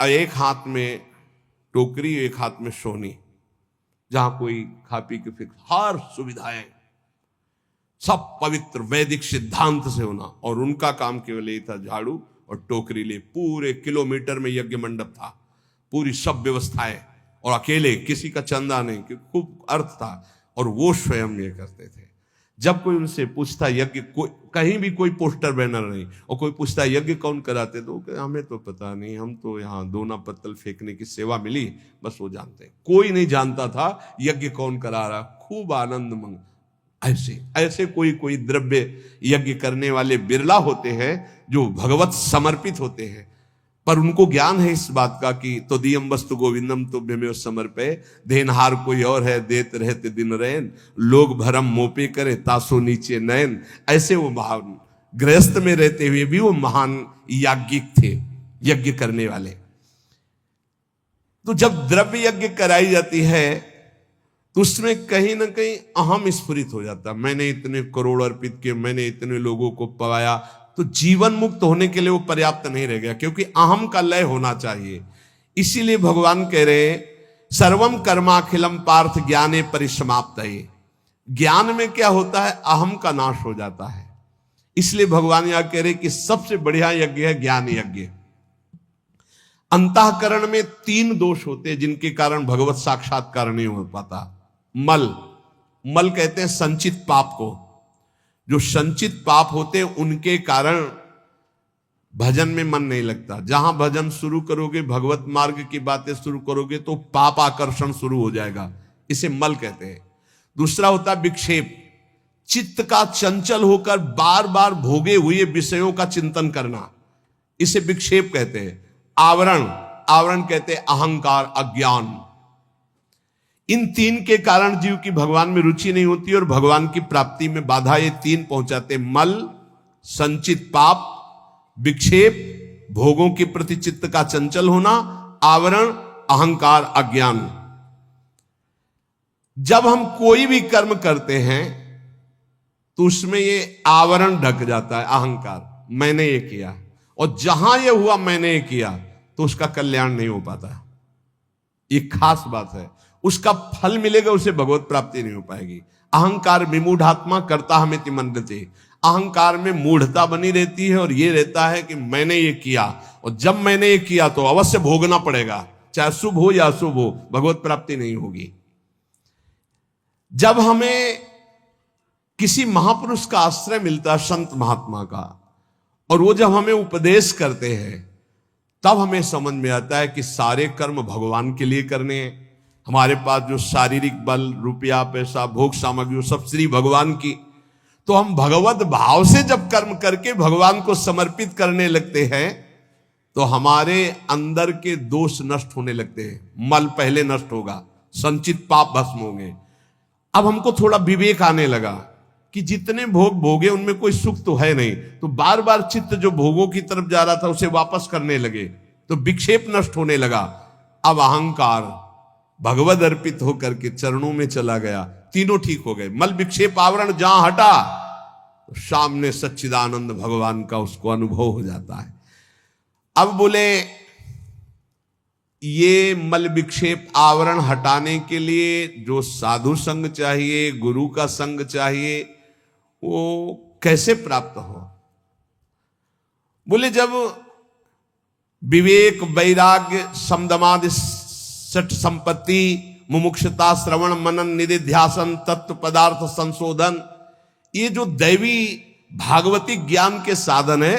एक हाथ में टोकरी, एक हाथ में सोनी, जहां कोई खा पी के फिर हर सुविधाएं सब पवित्र वैदिक सिद्धांत से होना। और उनका काम केवल यही था, झाड़ू और टोकरी ले। पूरे किलोमीटर में यज्ञ मंडप था, पूरी सब व्यवस्थाएं, और अकेले, किसी का चंदा नहीं, कि खूब अर्थ था। और वो स्वयं ये करते थे। जब कोई उनसे पूछता यज्ञ, कहीं भी कोई पोस्टर बैनर नहीं, और कोई पूछता यज्ञ कौन कराते, तो हमें तो पता नहीं, हम तो यहाँ दोना पत्तल फेंकने की सेवा मिली, बस वो जानते हैं। कोई नहीं जानता था यज्ञ कौन करा रहा। खूब आनंद मंग ऐसे ऐसे कोई द्रव्य यज्ञ करने वाले बिरला होते हैं जो भगवत समर्पित होते हैं। पर उनको ज्ञान है इस बात का कि तो दियम वस्तु गोविंदम तुभ्यमेव समर्पे, देनहार कोई और है देत रहते दिन रैन, लोग भरम मोपे करे तासो नीचे नयन। ऐसे वो महान गृहस्थ में रहते हुए भी वो महान याज्ञिक थे, यज्ञ करने वाले। तो जब द्रव्य यज्ञ कराई जाती है तो उसमें कहीं ना कहीं अहम स्फुरित हो जाता। मैंने इतने करोड़ अर्पित किए, मैंने इतने लोगों को पवाया, तो जीवन मुक्त होने के लिए वो पर्याप्त नहीं रह गया, क्योंकि अहम का लय होना चाहिए। इसीलिए भगवान कह रहे सर्वम कर्माखिलम पार्थ ज्ञाने परिसमाप्त है। ज्ञान में क्या होता है, अहम का नाश हो जाता है। इसलिए भगवान यहां कह रहे कि सबसे बढ़िया यज्ञ है ज्ञान यज्ञ। अंतःकरण में 3 दोष होते हैं जिनके कारण भगवत साक्षात्कार नहीं हो पाता। मल कहते हैं संचित पाप को। जो संचित पाप होते हैं उनके कारण भजन में मन नहीं लगता। जहां भजन शुरू करोगे, भगवत मार्ग की बातें शुरू करोगे, तो पाप आकर्षण शुरू हो जाएगा। इसे मल कहते हैं। दूसरा होता है विक्षेप, चित्त का चंचल होकर बार बार भोगे हुए विषयों का चिंतन करना, इसे विक्षेप कहते हैं। आवरण कहते हैं अहंकार, अज्ञान। इन 3 के कारण जीव की भगवान में रुचि नहीं होती और भगवान की प्राप्ति में बाधा ये 3 पहुंचाते। मल, संचित पाप, विक्षेप, भोगों के प्रति चित्त का चंचल होना, आवरण, अहंकार, अज्ञान। जब हम कोई भी कर्म करते हैं तो उसमें ये आवरण ढक जाता है, अहंकार, मैंने ये किया। और जहां ये हुआ मैंने ये किया, तो उसका कल्याण नहीं हो पाता। ये खास बात है। उसका फल मिलेगा, उसे भगवत प्राप्ति नहीं हो पाएगी। अहंकार विमूढ़ात्मा करता हमें मनते। अहंकार में मूढ़ता बनी रहती है और ये रहता है कि मैंने ये किया, और जब मैंने ये किया तो अवश्य भोगना पड़ेगा, चाहे शुभ हो या अशुभ हो, भगवत प्राप्ति नहीं होगी। जब हमें किसी महापुरुष का आश्रय मिलता है, संत महात्मा का, और वो जब हमें उपदेश करते हैं, तब हमें समझ में आता है कि सारे कर्म भगवान के लिए करने हैं। हमारे पास जो शारीरिक बल, रुपया, पैसा, भोग सामग्री, सब श्री भगवान की। तो हम भगवत भाव से जब कर्म करके भगवान को समर्पित करने लगते हैं, तो हमारे अंदर के दोष नष्ट होने लगते हैं। मल पहले नष्ट होगा, संचित पाप भस्म होंगे। अब हमको थोड़ा विवेक आने लगा कि जितने भोग भोगे उनमें कोई सुख तो है नहीं, तो बार बार चित्त जो भोगों की तरफ जा रहा था उसे वापस करने लगे, तो विक्षेप नष्ट होने लगा। अब अहंकार भगवद अर्पित होकर के चरणों में चला गया, तीनों ठीक हो गए। मल, विक्षेप, आवरण जहां हटा, तो सामने सच्चिदानंद भगवान का उसको अनुभव हो जाता है। अब बोले ये मल, विक्षेप, आवरण हटाने के लिए जो साधु संग चाहिए, गुरु का संग चाहिए, वो कैसे प्राप्त हो? बोले जब विवेक, वैराग्य, समदमादि, सठ संपत्ति, मुमुक्षता, श्रवण, मनन, निधिध्यासन, तत्व पदार्थ संशोधन, ये जो दैवी भागवती ज्ञान के साधन है,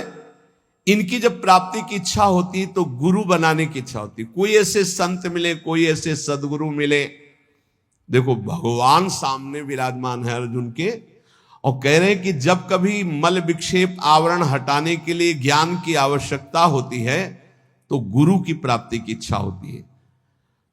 इनकी जब प्राप्ति की इच्छा होती तो गुरु बनाने की इच्छा होती। कोई ऐसे संत मिले, कोई ऐसे सदगुरु मिले। देखो भगवान सामने विराजमान है अर्जुन के, और कह रहे हैं कि जब कभी मल विक्षेप आवरण हटाने के लिए ज्ञान की आवश्यकता होती है तो गुरु की प्राप्ति की इच्छा होती है।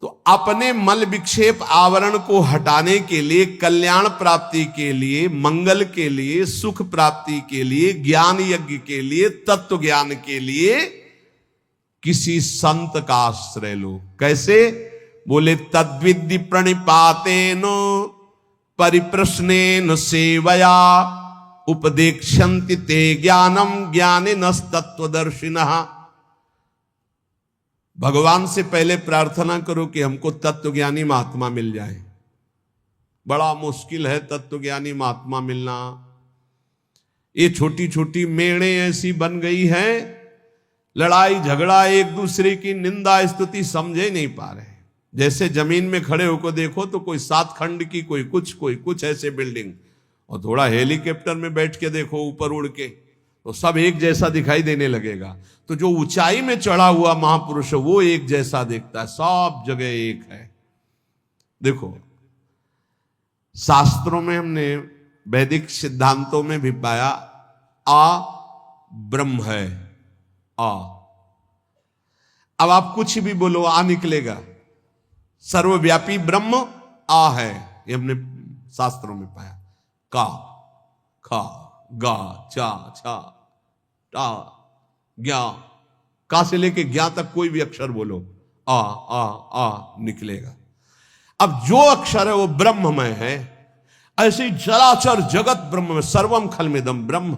तो अपने मल विक्षेप आवरण को हटाने के लिए, कल्याण प्राप्ति के लिए, मंगल के लिए, सुख प्राप्ति के लिए, ज्ञान यज्ञ के लिए, तत्व ज्ञान के लिए किसी संत का आश्रय लो। कैसे? बोले तद्विद्धि प्रणिपातेन परिप्रश्नेन सेवया उपदेक्षन्ति ते ज्ञानम ज्ञानिनस्तत्वदर्शिनः। भगवान से पहले प्रार्थना करो कि हमको तत्वज्ञानी महात्मा मिल जाए। बड़ा मुश्किल है तत्वज्ञानी महात्मा मिलना। ये छोटी छोटी मेड़े ऐसी बन गई हैं, लड़ाई झगड़ा, एक दूसरे की निंदा स्तुति समझे नहीं पा रहे। जैसे जमीन में खड़े होकर देखो तो कोई 7 खंड की, कोई कुछ ऐसे बिल्डिंग, और थोड़ा हेलीकॉप्टर में बैठ के देखो ऊपर उड़ के तो सब एक जैसा दिखाई देने लगेगा। तो जो ऊंचाई में चढ़ा हुआ महापुरुष है वो एक जैसा देखता है, सब जगह एक है। देखो शास्त्रों में हमने वैदिक सिद्धांतों में भी पाया आ ब्रह्म है। आ, अब आप कुछ भी बोलो आ निकलेगा। सर्वव्यापी ब्रह्म आ है, ये हमने शास्त्रों में पाया। का, खा, गा, चा, छा, टा, ज्ञा, का से लेके ज्ञा तक कोई भी अक्षर बोलो आ निकलेगा। अब जो अक्षर है वो ब्रह्ममय है। ऐसे ही चराचर जगत ब्रह्म में, सर्वम खलमिदम ब्रह्म।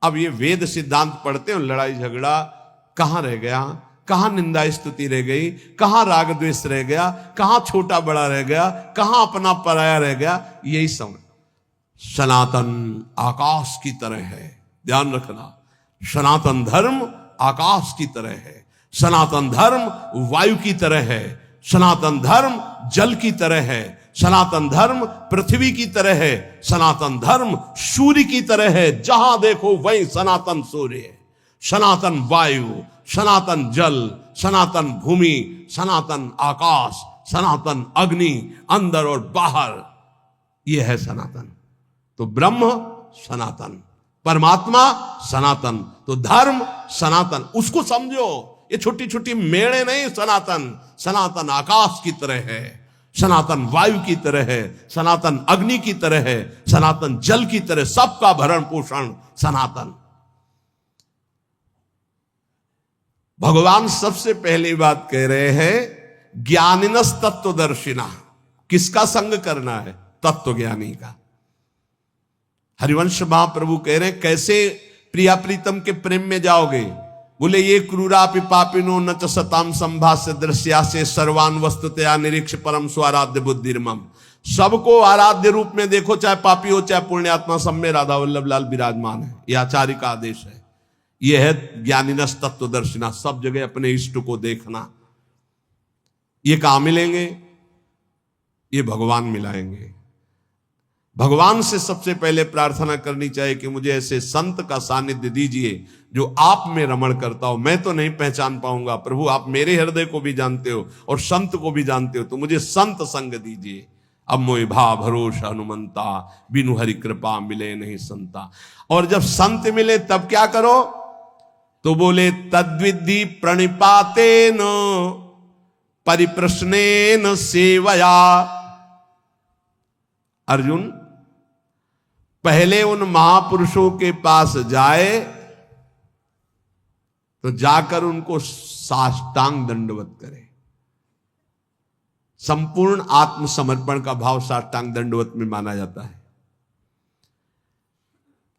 अब ये वेद सिद्धांत पढ़ते हैं, लड़ाई झगड़ा कहां रह गया, कहां निंदा स्तुति रह गई, कहां राग द्वेष रह गया, कहां छोटा बड़ा रह गया, कहां अपना पराया रह गया। यही समझ। सनातन आकाश की तरह है, ध्यान रखना। सनातन धर्म आकाश की तरह है, सनातन धर्म वायु की तरह है, सनातन धर्म जल की तरह है, सनातन धर्म पृथ्वी की तरह है, सनातन धर्म सूर्य की तरह है। जहां देखो वही सनातन सूर्य है, सनातन वायु, सनातन जल, सनातन भूमि, सनातन आकाश, सनातन अग्नि, अंदर और बाहर, यह है सनातन। तो ब्रह्म सनातन, परमात्मा सनातन, तो धर्म सनातन। उसको समझो, ये छोटी छोटी मेड़े नहीं। सनातन, सनातन आकाश की तरह है, सनातन वायु की तरह है, सनातन अग्नि की तरह है, सनातन जल की तरह, सबका भरण पोषण सनातन। भगवान सबसे पहली बात कह रहे हैं ज्ञानिनस तत्वदर्शिना। किसका संग करना है? तत्वज्ञानी का। हरिवंश महाप्रभु कह रहे हैं कैसे प्रिया प्रीतम के प्रेम में जाओगे? बोले ये क्रूरापि पापिनो न च सताम संभाष्य दृश्या से सर्वान वस्तुतया निरीक्ष परम स्वाराध्य बुद्धिर्मम। सबको आराध्य रूप में देखो, चाहे पापी हो चाहे पुण्यात्मा, सब में राधा वल्लभ लाल विराजमान है। यह आचार्य का आदेश है। यह है ज्ञानिनस तत्वदर्शिना, सब जगह अपने इष्ट को देखना। ये कहां मिलेंगे? ये भगवान मिलाएंगे। भगवान से सबसे पहले प्रार्थना करनी चाहिए कि मुझे ऐसे संत का सानिध्य दीजिए जो आप में रमण करता हो। मैं तो नहीं पहचान पाऊंगा प्रभु, आप मेरे हृदय को भी जानते हो और संत को भी जानते हो, तो मुझे संत संग दीजिए। अब मोहि भा भरोसा हनुमंता, बिनु हरि कृपा मिले नहीं संता। और जब संत मिले तब क्या करो? तो बोले तद्विद्धि प्रणिपातेन परिप्रश्नेन सेवया। अर्जुन पहले उन महापुरुषों के पास जाए तो जाकर उनको साष्टांग दंडवत करे। संपूर्ण आत्मसमर्पण का भाव साष्टांग दंडवत में माना जाता है।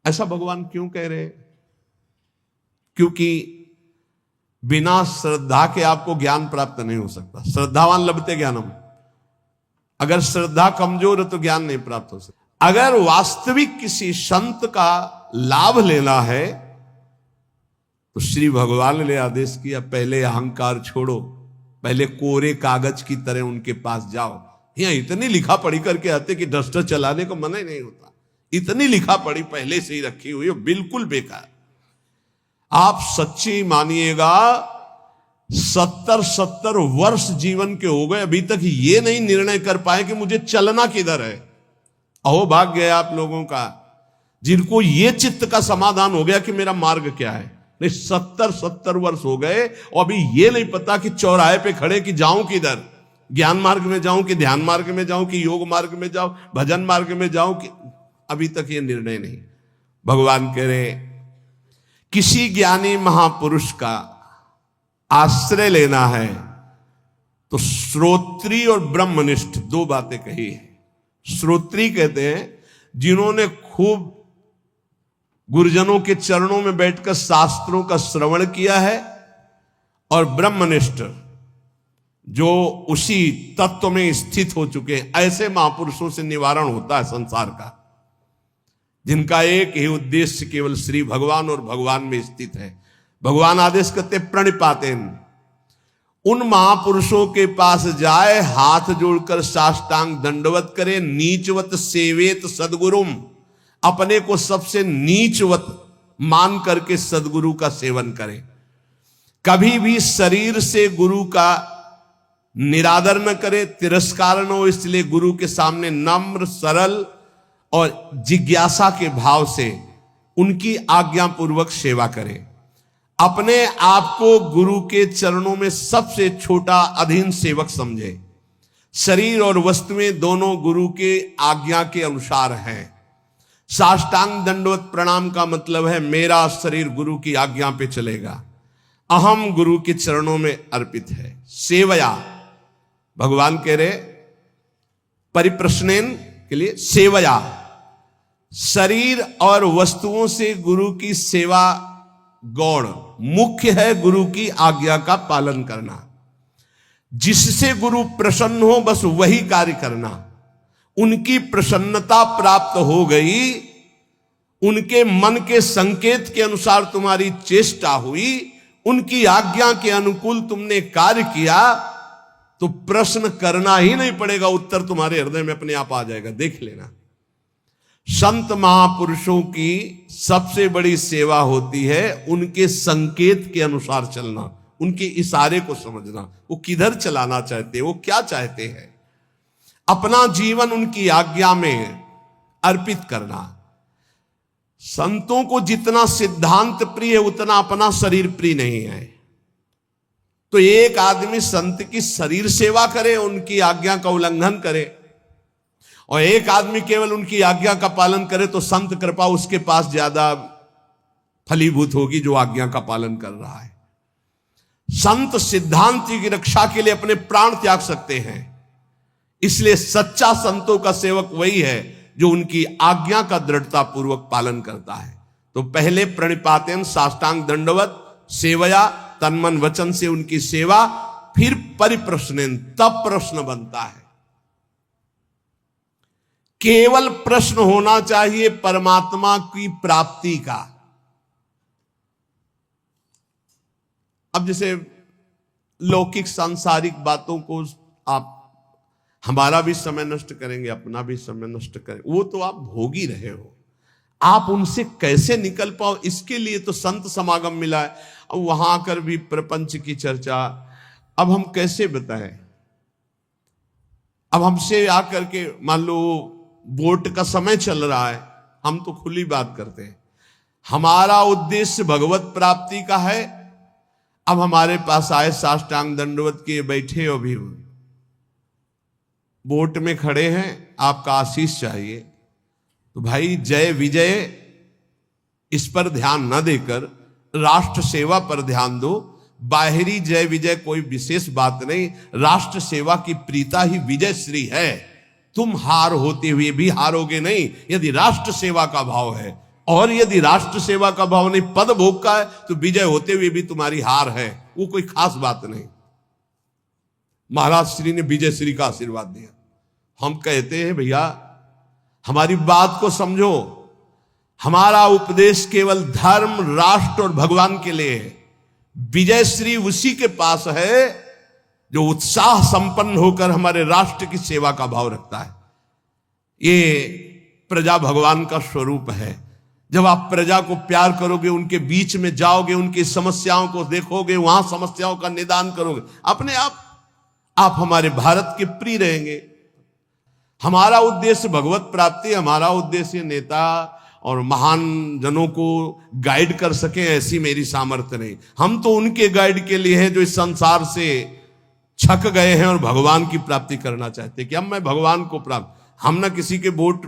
ऐसा भगवान क्यों कह रहे हैं? क्योंकि बिना श्रद्धा के आपको ज्ञान प्राप्त नहीं हो सकता। श्रद्धावान लभते ज्ञानम। अगर श्रद्धा कमजोर है तो ज्ञान नहीं प्राप्त हो सकता। अगर वास्तविक किसी संत का लाभ लेना है तो श्री भगवान ने आदेश किया पहले अहंकार छोड़ो, पहले कोरे कागज की तरह उनके पास जाओ। यहां इतनी लिखा पढ़ी करके आते कि डस्टर चलाने को मना ही नहीं होता। इतनी लिखा पढ़ी पहले से ही रखी हुई है, बिल्कुल बेकार। आप सच्ची मानिएगा 70 वर्ष जीवन के हो गए, अभी तक ये नहीं निर्णय कर पाए कि मुझे चलना किधर है। अहो भाग्य है आप लोगों का। जिनको ये चित्त का समाधान हो गया कि मेरा मार्ग क्या है। नहीं, 70 वर्ष हो गए और अभी ये नहीं पता कि चौराहे पे खड़े कि जाऊं किधर, ज्ञान मार्ग में जाऊं कि ध्यान मार्ग में जाऊं कि योग मार्ग में जाऊं, भजन मार्ग में जाऊं कि, अभी तक ये निर्णय नहीं। भगवान कह रहे किसी ज्ञानी महापुरुष का आश्रय लेना है तो श्रोत्री और ब्रह्मनिष्ठ दो बातें कही है। श्रोत्री कहते हैं जिन्होंने खूब गुरुजनों के चरणों में बैठकर शास्त्रों का श्रवण किया है, और ब्रह्मनिष्ठ जो उसी तत्व में स्थित हो चुके हैं। ऐसे महापुरुषों से निवारण होता है संसार का, जिनका एक ही उद्देश्य केवल श्री भगवान और भगवान में स्थित है। भगवान आदेश करते प्रणिपातेन, उन महापुरुषों के पास जाए, हाथ जोड़कर साष्टांग दंडवत करे, नीचवत सेवेत सदगुरुम, अपने को सबसे नीचवत मान करके सदगुरु का सेवन करे। कभी भी शरीर से गुरु का निरादर न करे, तिरस्कार न हो, इसलिए गुरु के सामने नम्र सरल और जिज्ञासा के भाव से उनकी आज्ञा पूर्वक सेवा करे। अपने आप को गुरु के चरणों में सबसे छोटा अधीन सेवक समझे। शरीर और वस्तुएं दोनों गुरु के आज्ञा के अनुसार हैं। साष्टांग दंडवत प्रणाम का मतलब है मेरा शरीर गुरु की आज्ञा पे चलेगा, अहम गुरु के चरणों में अर्पित है। सेवया, भगवान कह रहे परिप्रश्नेन के लिए सेवया, शरीर और वस्तुओं से गुरु की सेवा गौण, मुख्य है गुरु की आज्ञा का पालन करना। जिससे गुरु प्रसन्न हो बस वही कार्य करना। उनकी प्रसन्नता प्राप्त हो गई, उनके मन के संकेत के अनुसार तुम्हारी चेष्टा हुई, उनकी आज्ञा के अनुकूल तुमने कार्य किया, तो प्रश्न करना ही नहीं पड़ेगा, उत्तर तुम्हारे हृदय में अपने आप आ जाएगा। देख लेना, संत महापुरुषों की सबसे बड़ी सेवा होती है उनके संकेत के अनुसार चलना, उनके इशारे को समझना, वो किधर चलाना चाहते हैं, वो क्या चाहते हैं। अपना जीवन उनकी आज्ञा में अर्पित करना। संतों को जितना सिद्धांत प्रिय है उतना अपना शरीर प्रिय नहीं है। तो एक आदमी संत की शरीर सेवा करे, उनकी आज्ञा का उल्लंघन करे, और एक आदमी केवल उनकी आज्ञा का पालन करे, तो संत कृपा उसके पास ज्यादा फलीभूत होगी जो आज्ञा का पालन कर रहा है। संत सिद्धांत की रक्षा के लिए अपने प्राण त्याग सकते हैं, इसलिए सच्चा संतों का सेवक वही है जो उनकी आज्ञा का दृढ़ता पूर्वक पालन करता है। तो पहले प्रणिपातेन साष्टांग दंडवत सेवया, तन्मन वचन से उनकी सेवा, फिर परिप्रश्नेन, तब प्रश्न बनता है। केवल प्रश्न होना चाहिए परमात्मा की प्राप्ति का। अब जैसे लौकिक सांसारिक बातों को आप हमारा भी समय नष्ट करेंगे, अपना भी समय नष्ट करें, वो तो आप भोग ही रहे हो। आप उनसे कैसे निकल पाओ, इसके लिए तो संत समागम मिला है। अब वहां आकर भी प्रपंच की चर्चा, अब हम कैसे बताएं। अब हमसे आकर के मान लो वोट का समय चल रहा है, हम तो खुली बात करते हैं, हमारा उद्देश्य भगवत प्राप्ति का है। अब हमारे पास आए साष्टांग दंडवत किए बैठे हो, भी वोट में खड़े हैं, आपका आशीष चाहिए, तो भाई जय विजय इस पर ध्यान न देकर राष्ट्र सेवा पर ध्यान दो। बाहरी जय विजय कोई विशेष बात नहीं, राष्ट्र सेवा की प्रीता ही विजय श्री है। तुम हार होते हुए भी हारोगे नहीं यदि राष्ट्र सेवा का भाव है, और यदि राष्ट्र सेवा का भाव नहीं पद भोग का है तो विजय होते हुए भी तुम्हारी हार है, वो कोई खास बात नहीं। महाराज श्री ने विजय श्री का आशीर्वाद दिया। हम कहते हैं भैया हमारी बात को समझो, हमारा उपदेश केवल धर्म, राष्ट्र और भगवान के लिए है। विजय श्री उसी के पास है जो उत्साह संपन्न होकर हमारे राष्ट्र की सेवा का भाव रखता है। ये प्रजा भगवान का स्वरूप है। जब आप प्रजा को प्यार करोगे, उनके बीच में जाओगे, उनकी समस्याओं को देखोगे, वहां समस्याओं का निदान करोगे, अपने आप हमारे भारत के प्रिय रहेंगे। हमारा उद्देश्य भगवत प्राप्ति, हमारा उद्देश्य नेता और महान जनों को गाइड कर सके, ऐसी मेरी सामर्थ्य नहीं। हम तो उनके गाइड के लिए हैं जो इस संसार से छक गए हैं और भगवान की प्राप्ति करना चाहते हैं कि अब मैं भगवान को प्राप्त। हम न किसी के वोट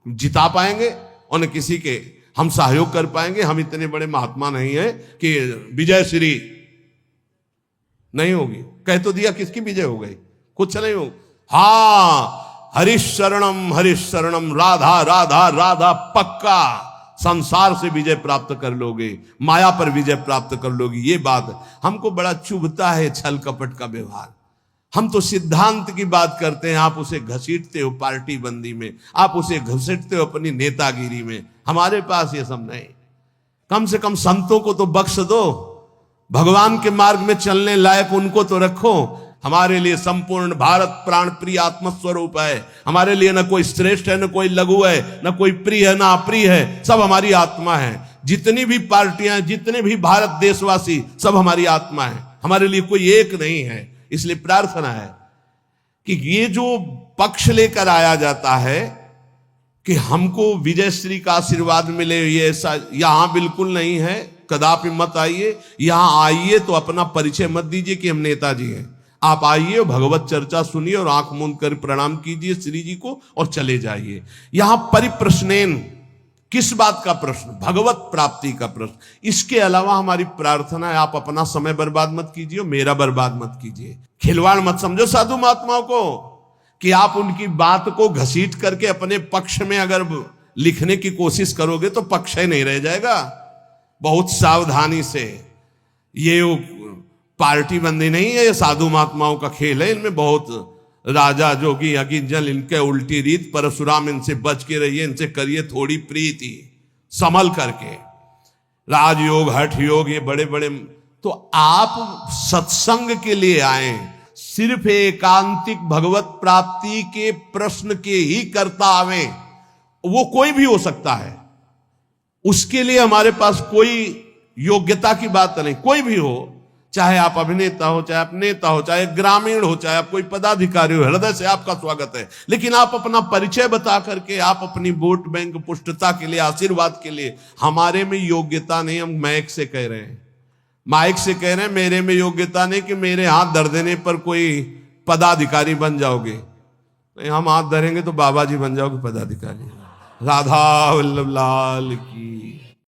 जिता पाएंगे और न किसी के हम सहयोग कर पाएंगे। हम इतने बड़े महात्मा नहीं है कि विजय श्री नहीं होगी। कह तो दिया, किसकी विजय हो गई? कुछ नहीं हो। हाँ, हरिश शरणम राधा राधा राधा, पक्का संसार से विजय प्राप्त कर लोगे, माया पर विजय प्राप्त कर लोगे। ये बात हमको बड़ा चुभता है, छल कपट का व्यवहार। हम तो सिद्धांत की बात करते हैं, आप उसे घसीटते हो पार्टी बंदी में, आप उसे घसीटते हो अपनी नेतागिरी में। हमारे पास ये सब नहीं। कम से कम संतों को तो बख्श दो, भगवान के मार्ग में चलने लायक उनको तो रखो। हमारे लिए संपूर्ण भारत प्राण प्रिय आत्मस्वरूप है। हमारे लिए न कोई श्रेष्ठ है, न कोई लघु है, न कोई प्रिय है, न अप्रिय है, सब हमारी आत्मा है। जितनी भी पार्टियां, जितने भी भारत देशवासी, सब हमारी आत्मा है। हमारे लिए कोई एक नहीं है। इसलिए प्रार्थना है कि ये जो पक्ष लेकर आया जाता है कि हमको विजय श्री का आशीर्वाद मिले, ये ऐसा यहां बिल्कुल नहीं है। कदापि मत आइए। यहां आइए तो अपना परिचय मत दीजिए कि हम नेताजी हैं। आप आइए और भगवत चर्चा सुनिए और आंख मूंद कर प्रणाम कीजिए श्री जी को और चले जाइए। यहां परिप्रश्नेन, किस बात का प्रश्न? भगवत प्राप्ति का प्रश्न। इसके अलावा हमारी प्रार्थना है, आप अपना समय बर्बाद मत कीजिए, मेरा बर्बाद मत कीजिए। खिलवाड़ मत समझो साधु महात्माओं को कि आप उनकी बात को घसीट करके अपने पक्ष में अगर लिखने की कोशिश करोगे तो पक्ष ही नहीं रह जाएगा। बहुत सावधानी से। ये पार्टी बंदी नहीं है, ये साधु महात्माओं का खेल है। इनमें बहुत राजा जोगी अगिंजन, इनके उल्टी रीत, परशुराम, इनसे बच के रहिए, इनसे करिए थोड़ी प्रीति, संभल करके। राजयोग, हठ योग, ये बड़े बड़े। तो आप सत्संग के लिए आए, सिर्फ एकांतिक भगवत प्राप्ति के प्रश्न के ही करता आवे। वो कोई भी हो सकता है, उसके लिए हमारे पास कोई योग्यता की बात नहीं। कोई भी हो, चाहे आप अभिनेता हो, चाहे आप नेता हो, चाहे ग्रामीण हो, चाहे आप कोई पदाधिकारी हो, हृदय से आपका स्वागत है। लेकिन आप अपना परिचय बता करके, आप अपनी वोट बैंक पुष्टता के लिए, आशीर्वाद के लिए, हमारे में योग्यता नहीं। हम माइक से कह रहे हैं, माइक से कह रहे हैं, मेरे में योग्यता नहीं कि मेरे हाथ धर देने पर कोई पदाधिकारी बन जाओगे। नहीं, हम हाथ धरेंगे तो बाबा जी बन जाओगे पदाधिकारी। राधा वल्लभ लाल की